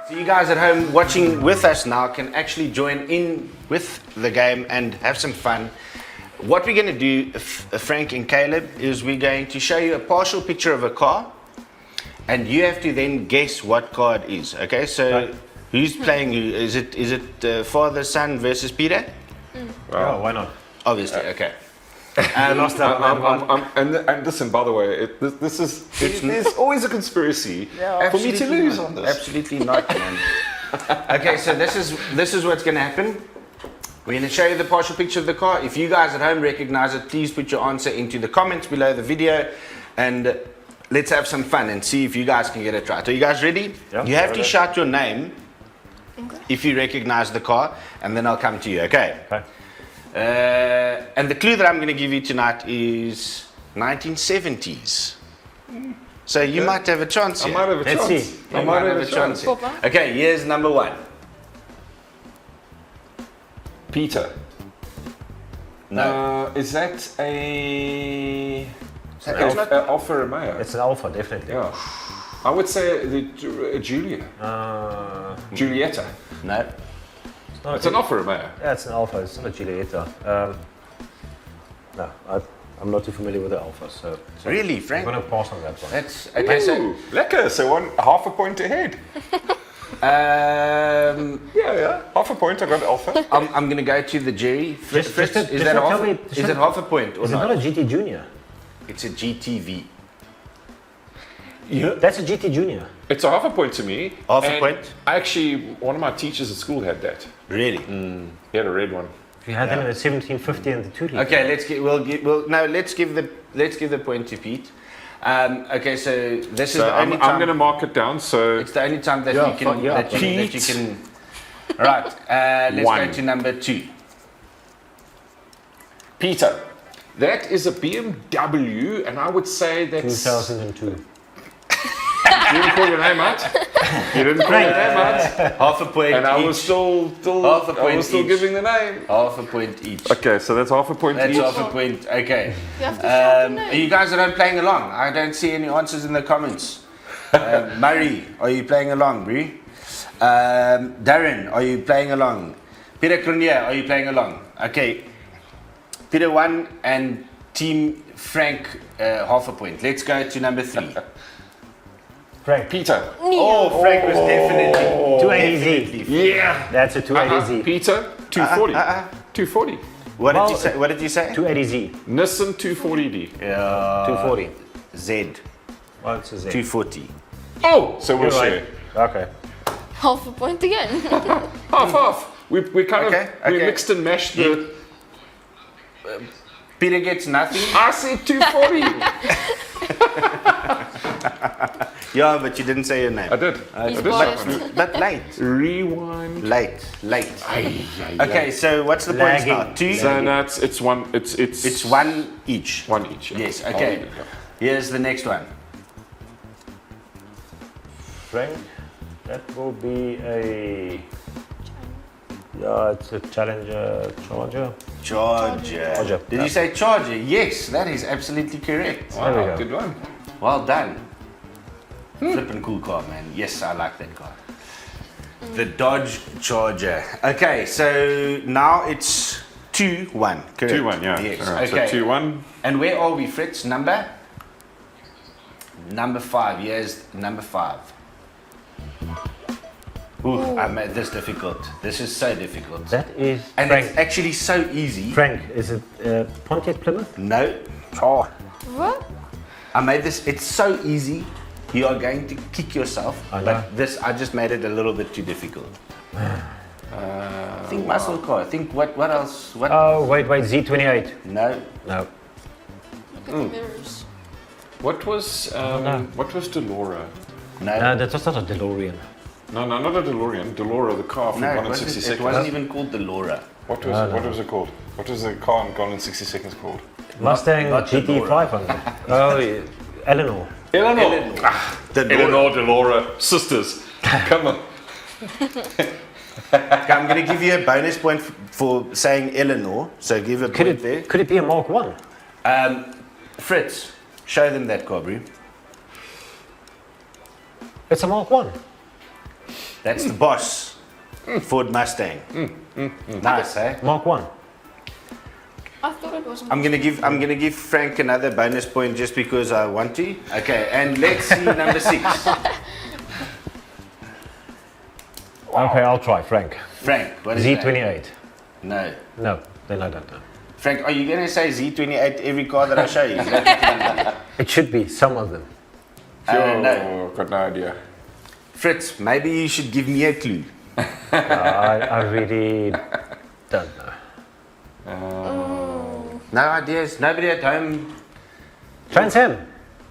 So you guys at home watching with us now can actually join in with the game and have some fun. What we're going to do, Frank and Caleb, is we're going to show you a partial picture of a car, and you have to then guess what car it is. Okay, so who's playing who? Is it father, son versus Peter? Oh, why not? Obviously, okay. Lost that one. And listen, by the way, there's always a conspiracy for me to lose on this. Absolutely not, man. Okay, so this is what's going to happen. We're going to show you the partial picture of the car. If you guys at home recognize it, please put your answer into the comments below the video, and let's have some fun and see if you guys can get it right. Are you guys ready? Yeah, you have to ready. shout your name if you recognize the car, and then I'll come to you, okay? Okay. And the clue that I'm going to give you tonight is 1970s. So you might have a chance I here. might have a Let's chance. see. You might have a chance here. Papa? Okay, here's number 1. Peter. No. Is that a It's not- Alfa Romeo? It's an Alpha, definitely. Yeah. I would say Julia. Giulietta. No. It's an Alfa Romeo. Yeah, it's an Alpha. It's not a Giulietta. No, I'm not too familiar with the Alpha, so Really, I'm Frank? going to pass on that one. That's okay. So, Ooh, lekker. So half a point ahead. Yeah. Half a point. I got Alpha. I'm going to go to the Jerry. Fritz, Just is to that tell half? me- Is it half a point or Is it not? not a GT Junior? It's a GTV. That's a GT Junior. It's a half a point to me. Half a And point? Actually, one of my teachers at school had that. Really? He had a red one. If you had them in the 1750 and the 2 liter. Okay, let's give the point to Pete. Okay, so this is So the only I'm time. going to mark it down. So It's the only time that Yeah, you can. fine, yeah. that you Pete. can. Right. Let's One. go to number 2. Peter, that is a BMW, and I would say that's. 2002. You didn't call your name out. You didn't call your name out. Half a point And I each. was still Half a point each. giving the name. Half a point each. Okay, so that's half a point That's each. half a point. Okay. You have to shout the Are name. you guys at home playing along? I don't see any answers in the comments. Murray, are you playing along, Brie? Darren, are you playing along? Peter Cronier, are you playing along? Okay. Peter 1 and Team Frank half a point. Let's go to number 3. Frank. Peter. Oh, Frank was definitely. 280Z. Yeah. That's a 280Z. Peter, 240. 240. What did Well, you say? What did you say? 280Z. Nissan 240D. 240. Z. Well, it's a Z. 240. Oh, so we'll You're share. right. Okay. Half a point again. Half. We kind Okay, of we okay. mixed and mashed the Peter gets nothing. I said 240. Yeah, but you didn't say your name. I did. He's I did biased. say one. But late. Rewind. Late. Ay, Okay, so what's the points now? Lagging. 2? So no, it's one. It's It's 1 each. one each. Yeah. Yes, okay. Yeah. Here's the next one. Frank, that will be a. Yeah, it's a Challenger Charger. Charger. Did you say Charger? Yes, that is absolutely correct. There we Wow, go. good one. Well done. Flippin' cool car, man. Yes, I like that car. The Dodge Charger. Okay, so now it's 2-1, correct? 2-1, yeah. Yes, All right, okay. So 2-1. And where are we, Fritz? Number 5. Here's number 5. Ooh, I made this difficult. This is so difficult. That is And Frank. it's actually so easy. Frank, is it Pontiac Plymouth? No. Oh, What? I made this. It's so easy. You are going to kick yourself. I know. But this, I just made it a little bit too difficult. Think muscle car. Think what else? What? Oh, wait, Z28. No. No. Look at the mirrors. What was Delora? No. No, that was not a DeLorean. No, not a DeLorean. Delora, the car from No, Gone it in wasn't, 60 it Seconds. wasn't even called the Laura. What was it called? What was the car in Gone in 60 Seconds called? Mustang not the GT500. Oh, yeah. Eleanor. Eleanor. The Eleanor, Delora, sisters. Come on. I'm going to give you a bonus point for saying Eleanor. So give a point there. Could it be a Mark 1? Fritz, show them that car, bro. It's a Mark 1. That's the boss. Ford Mustang. Nice, eh? Mark 1. I thought it was. I'm gonna give Frank another bonus point just because I want to. Okay, and let's see number 6. Okay, I'll try, Frank. Frank, what is that? Z28. No. No, then I don't know. Frank, are you gonna say Z28 every car that I show you? Is that what you're gonna do? It should be some of them. No. Got no idea. Fritz, maybe you should give me a clue. I really don't know. No ideas? Nobody at home? Trans Am.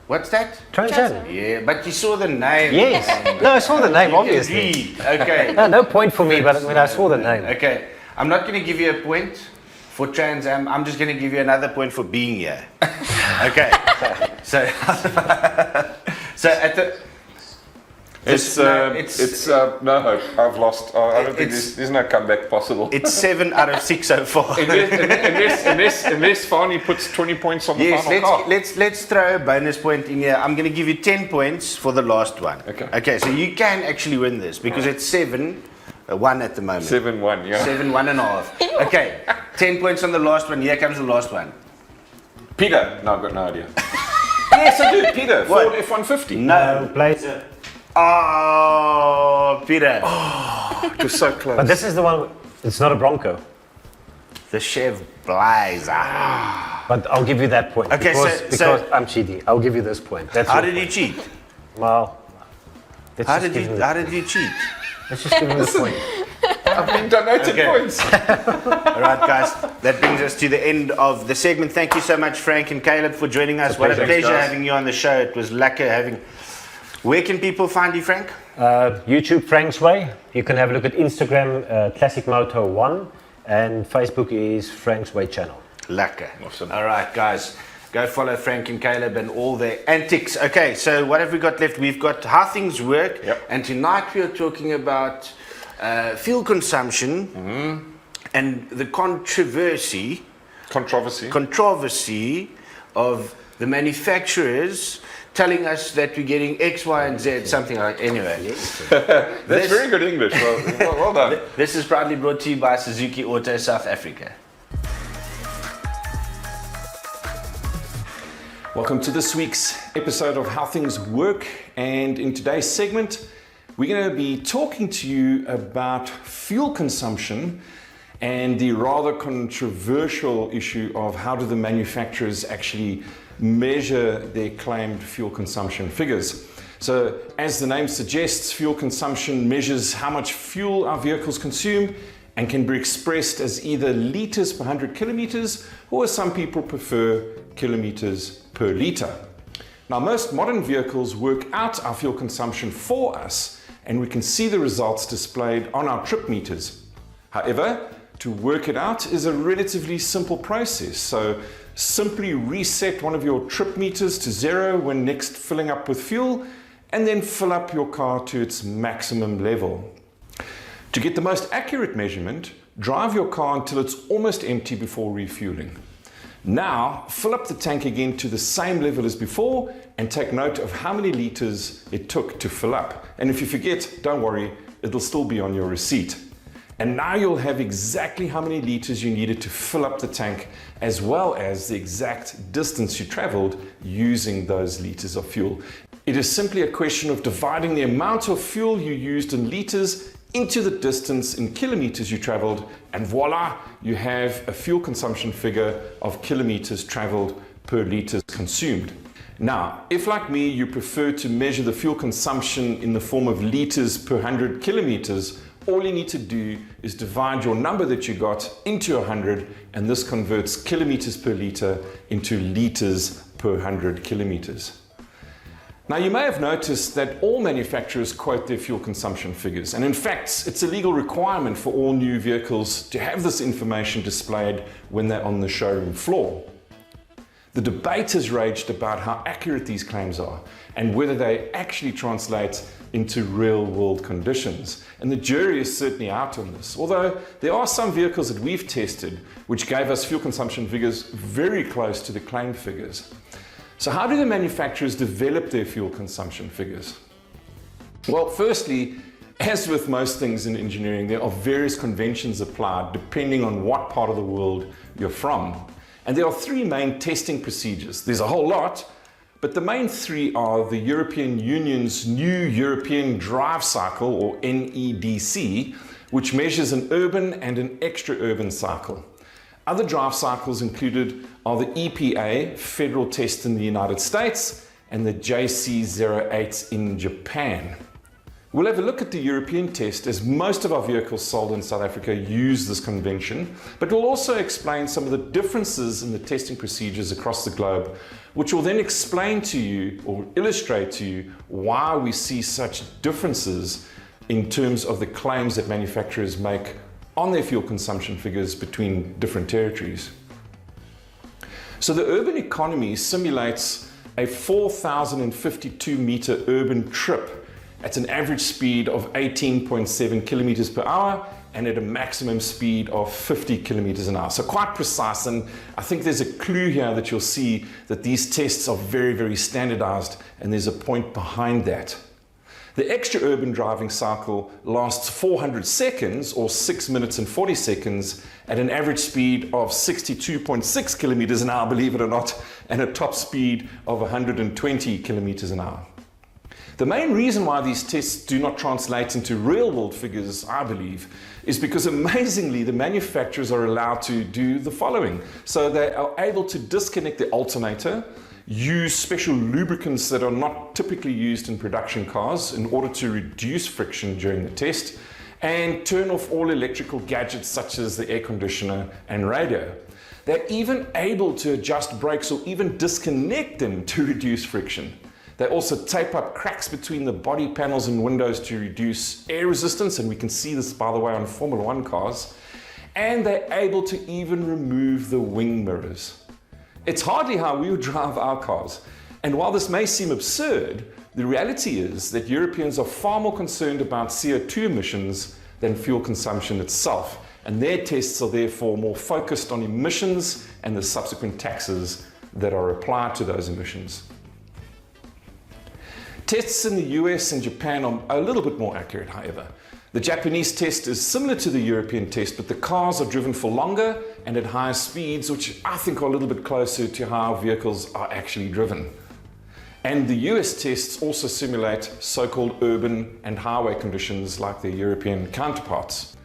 What's that? Trans Am. Yeah, but you saw the name. Yes. No, I saw the name, You can obviously. read. Okay. No point for me, but when I saw the name. Okay. I'm not going to give you a point for Trans Am. I'm just going to give you another point for being here. Okay. So, so at the. It's no hope. I've lost. I don't think there's no comeback possible. It's 7 out of 6 so far. unless Fanie puts 20 points on the Yes, final car. let's throw a bonus point in here. I'm going to give you 10 points for the last one. Okay. Okay, so you can actually win this because it's 7-1 at the moment. 7-1, yeah. 7-1.5. Okay, 10 points on the last one. Here comes the last one. Peter. No, I've got no idea. Yes, I do. Peter. What? Ford F-150. No. Blazer. Oh, Peter. It was so close. But this is the one, it's not a Bronco. The Chev Blazer. But I'll give you that point. Okay, because so- I'm cheating. I'll give you this point. That's How your did you point. cheat? Well, How did you cheat? let's just give him the point. I've been donated Okay. points. All right, guys, that brings us to the end of the segment. Thank you so much, Frank and Caleb, for joining us. What a pleasure. pleasure Thanks, guys. having you on the show. It was lekker having. Where can people find you, Frank? YouTube Franksway. You can have a look at Instagram, Classic Moto 1, and Facebook is Franksway channel. Lekker. Awesome. All right, guys. Go follow Frank and Caleb and all their antics. Okay, so what have we got left? We've got how things work. Yep. And tonight we are talking about fuel consumption and the controversy of the manufacturers telling us that we're getting X, Y, and Z, something like. Anyway, That's very good English. Well done. this is proudly brought to you by Suzuki Auto South Africa. Welcome to this week's episode of How Things Work. And in today's segment, we're going to be talking to you about fuel consumption and the rather controversial issue of how do the manufacturers actually measure their claimed fuel consumption figures. So as the name suggests, fuel consumption measures how much fuel our vehicles consume and can be expressed as either litres per 100 kilometres, or as some people prefer, kilometres per litre. Now, most modern vehicles work out our fuel consumption for us, and we can see the results displayed on our trip meters. However, to work it out is a relatively simple process. So simply reset one of your trip meters to 0 when next filling up with fuel, and then fill up your car to its maximum level. To get the most accurate measurement, drive your car until it's almost empty before refueling. Now, fill up the tank again to the same level as before and take note of how many liters it took to fill up. And if you forget, don't worry, it'll still be on your receipt. And now you'll have exactly how many liters you needed to fill up the tank, as well as the exact distance you traveled using those liters of fuel. It is simply a question of dividing the amount of fuel you used in liters into the distance in kilometers you traveled, and voila, you have a fuel consumption figure of kilometers traveled per liters consumed. Now, if like me, you prefer to measure the fuel consumption in the form of liters per 100 kilometers, all you need to do is divide your number that you got into 100, and this converts kilometers per liter into liters per 100 kilometers. Now, you may have noticed that all manufacturers quote their fuel consumption figures, and in fact, it's a legal requirement for all new vehicles to have this information displayed when they're on the showroom floor. The debate has raged about how accurate these claims are and whether they actually translate into real-world conditions, and the jury is certainly out on this, although there are some vehicles that we've tested which gave us fuel consumption figures very close to the claim figures. So how do the manufacturers develop their fuel consumption figures? Well, firstly, as with most things in engineering, there are various conventions applied depending on what part of the world you're from. And there are three main testing procedures. There's a whole lot, but the main three are the European Union's new European Drive Cycle, or NEDC, which measures an urban and an extra-urban cycle. Other drive cycles included are the EPA federal test in the United States and the JC08 in Japan. We'll have a look at the European test, as most of our vehicles sold in South Africa use this convention, but we'll also explain some of the differences in the testing procedures across the globe, which will then explain to you or illustrate to you why we see such differences in terms of the claims that manufacturers make on their fuel consumption figures between different territories. So the urban economy simulates a 4,052 meter urban trip at an average speed of 18.7 kilometers per hour and at a maximum speed of 50 kilometers an hour. So quite precise, and I think there's a clue here that you'll see that these tests are very, very standardized, and there's a point behind that. The extra urban driving cycle lasts 400 seconds, or 6 minutes and 40 seconds, at an average speed of 62.6 kilometers an hour, believe it or not, and a top speed of 120 kilometers an hour. The main reason why these tests do not translate into real-world figures, I believe, is because amazingly the manufacturers are allowed to do the following. So they are able to disconnect the alternator, use special lubricants that are not typically used in production cars in order to reduce friction during the test, and turn off all electrical gadgets such as the air conditioner and radio. They're even able to adjust brakes or even disconnect them to reduce friction. They also tape up cracks between the body panels and windows to reduce air resistance, and we can see this, by the way, on Formula One cars. And they're able to even remove the wing mirrors. It's hardly how we would drive our cars. And while this may seem absurd, the reality is that Europeans are far more concerned about CO2 emissions than fuel consumption itself. And their tests are therefore more focused on emissions and the subsequent taxes that are applied to those emissions. Tests in the US and Japan are a little bit more accurate, however. The Japanese test is similar to the European test, but the cars are driven for longer and at higher speeds, which I think are a little bit closer to how vehicles are actually driven. And the US tests also simulate so-called urban and highway conditions like their European counterparts.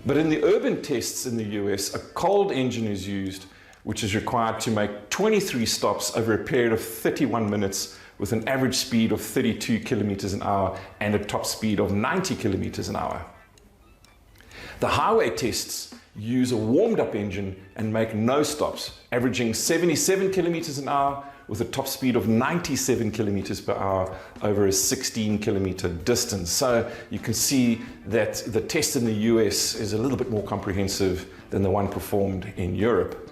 But in the urban tests in the US, a cold engine is used, which is required to make 23 stops over a period of 31 minutes with an average speed of 32 kilometers an hour and a top speed of 90 kilometers an hour. The highway tests use a warmed up engine and make no stops, averaging 77 kilometers an hour with a top speed of 97 kilometers per hour over a 16 kilometer distance. So you can see that the test in the US is a little bit more comprehensive than the one performed in Europe.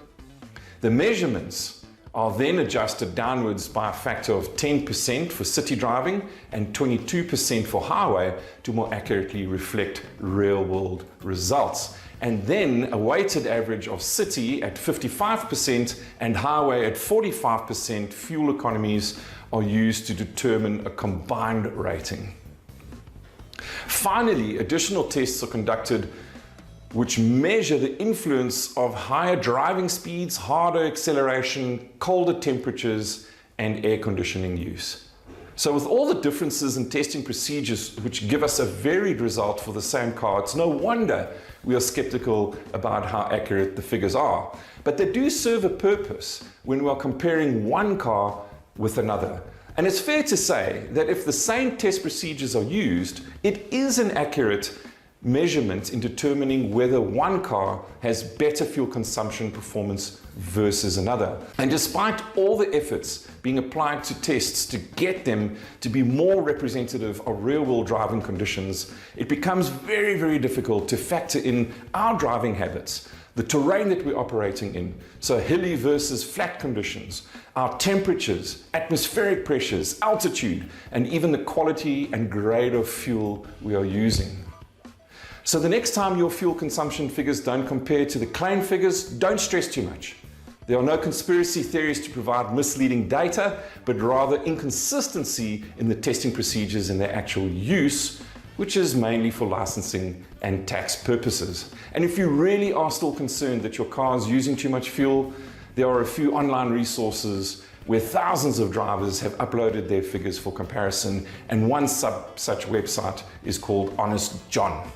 The measurements are then adjusted downwards by a factor of 10% for city driving and 22% for highway to more accurately reflect real world results. And then a weighted average of city at 55% and highway at 45% fuel economies are used to determine a combined rating. Finally, additional tests are conducted which measure the influence of higher driving speeds, harder acceleration, colder temperatures, and air conditioning use. So with all the differences in testing procedures which give us a varied result for the same car, it's no wonder we are skeptical about how accurate the figures are. But they do serve a purpose when we are comparing one car with another. And it's fair to say that if the same test procedures are used, it is an accurate measurement in determining whether one car has better fuel consumption performance versus another. And despite all the efforts being applied to tests to get them to be more representative of real-world driving conditions, it becomes very, very difficult to factor in our driving habits, the terrain that we're operating in, so hilly versus flat conditions, our temperatures, atmospheric pressures, altitude, and even the quality and grade of fuel we are using. So the next time your fuel consumption figures don't compare to the claim figures, don't stress too much. There are no conspiracy theories to provide misleading data, but rather inconsistency in the testing procedures and their actual use, which is mainly for licensing and tax purposes. And if you really are still concerned that your car is using too much fuel, there are a few online resources where thousands of drivers have uploaded their figures for comparison, and one such website is called Honest John.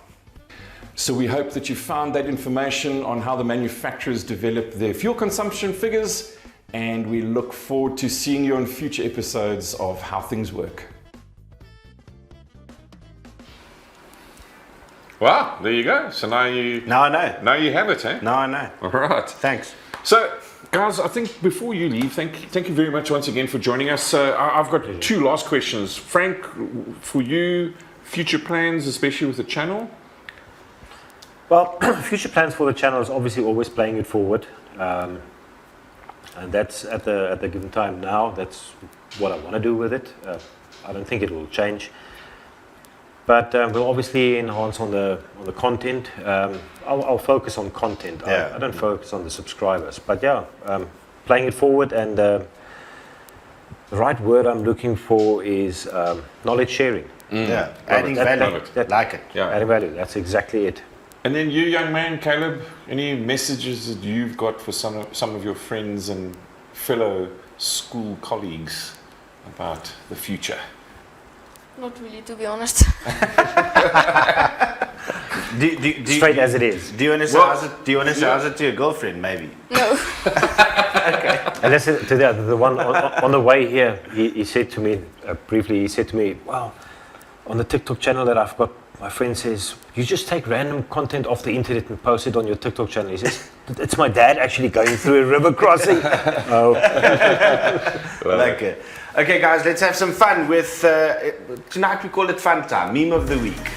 So we hope that you found that information on how the manufacturers develop their fuel consumption figures, and we look forward to seeing you on future episodes of How Things Work. Wow, there you go. So now you Now I know. now you have it, eh? Now I know. All right. Thanks. So, guys, I think before you leave, thank you very much once again for joining us. I've got two last questions. Frank, for you, future plans, especially with the channel? Well, future plans for the channel is obviously always playing it forward, and that's at the given time now. That's what I want to do with it. I don't think it will change, but we'll obviously enhance on the content. I'll focus on content. Yeah. I don't focus on the subscribers, but yeah, playing it forward. And the right word I'm looking for is knowledge sharing. Yeah, adding value. Like it. Yeah. Adding value. That's exactly it. And then you, young man, Caleb, any messages that you've got for some of your friends and fellow school colleagues about the future? Not really, to be honest. Straight as it is. Do you want to say how's it to your girlfriend, maybe? No. And listen to the one on the way here. He said to me briefly. He said to me, "Wow, on the TikTok channel that I've got, my friend says you just take random content off the internet and post it on your TikTok channel." He says, "It's my dad actually going through a river crossing." Oh, Like it. Okay, guys, let's have some fun with tonight. We call it fun time. Meme of the week.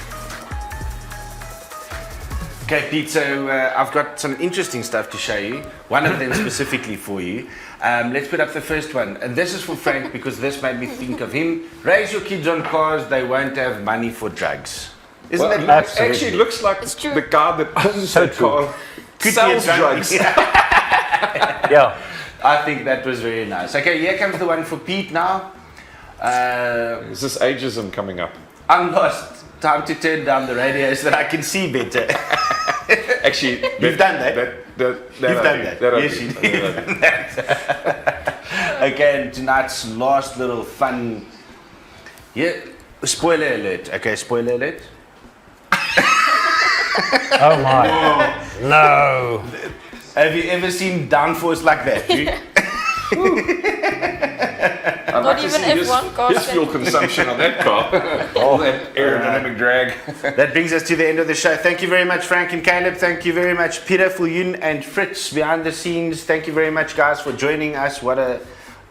Okay, Pete, so I've got some interesting stuff to show you. One of them specifically for you. Let's put up the first one. And this is for Frank because this made me think of him. Raise your kids on cars, they won't have money for drugs. Isn't it nice? absolutely. Actually, it looks like It's true. the guy that owns So that true. car Could be sells a drug. drugs. yeah. I think that was very nice. Okay, here comes the one for Pete now. Is this ageism coming up? I'm lost. Time to turn down the radio so that I can see better. Actually, You've done that. You've You've done that. Yes, you did. Okay, and tonight's last little fun. Yeah, spoiler alert. Okay, spoiler alert. Oh my. No. Have you ever seen downforce like that? Oh Not like to even see his, F1 cars his can- fuel consumption on that car. All that aerodynamic drag. That brings us to the end of the show. Thank you very much, Frank and Caleb. Thank you very much, Peter, Fulyun, and Fritz behind the scenes. Thank you very much, guys, for joining us. What a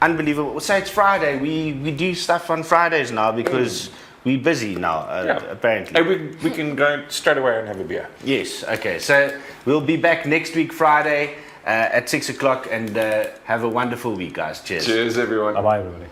unbelievable. So it's Friday. We do stuff on Fridays now because we're busy now, apparently. And we can go straight away and have a beer. Yes, okay. So we'll be back next week, Friday, at 6 o'clock, and have a wonderful week, guys. Cheers. Cheers, everyone. Bye-bye, everybody.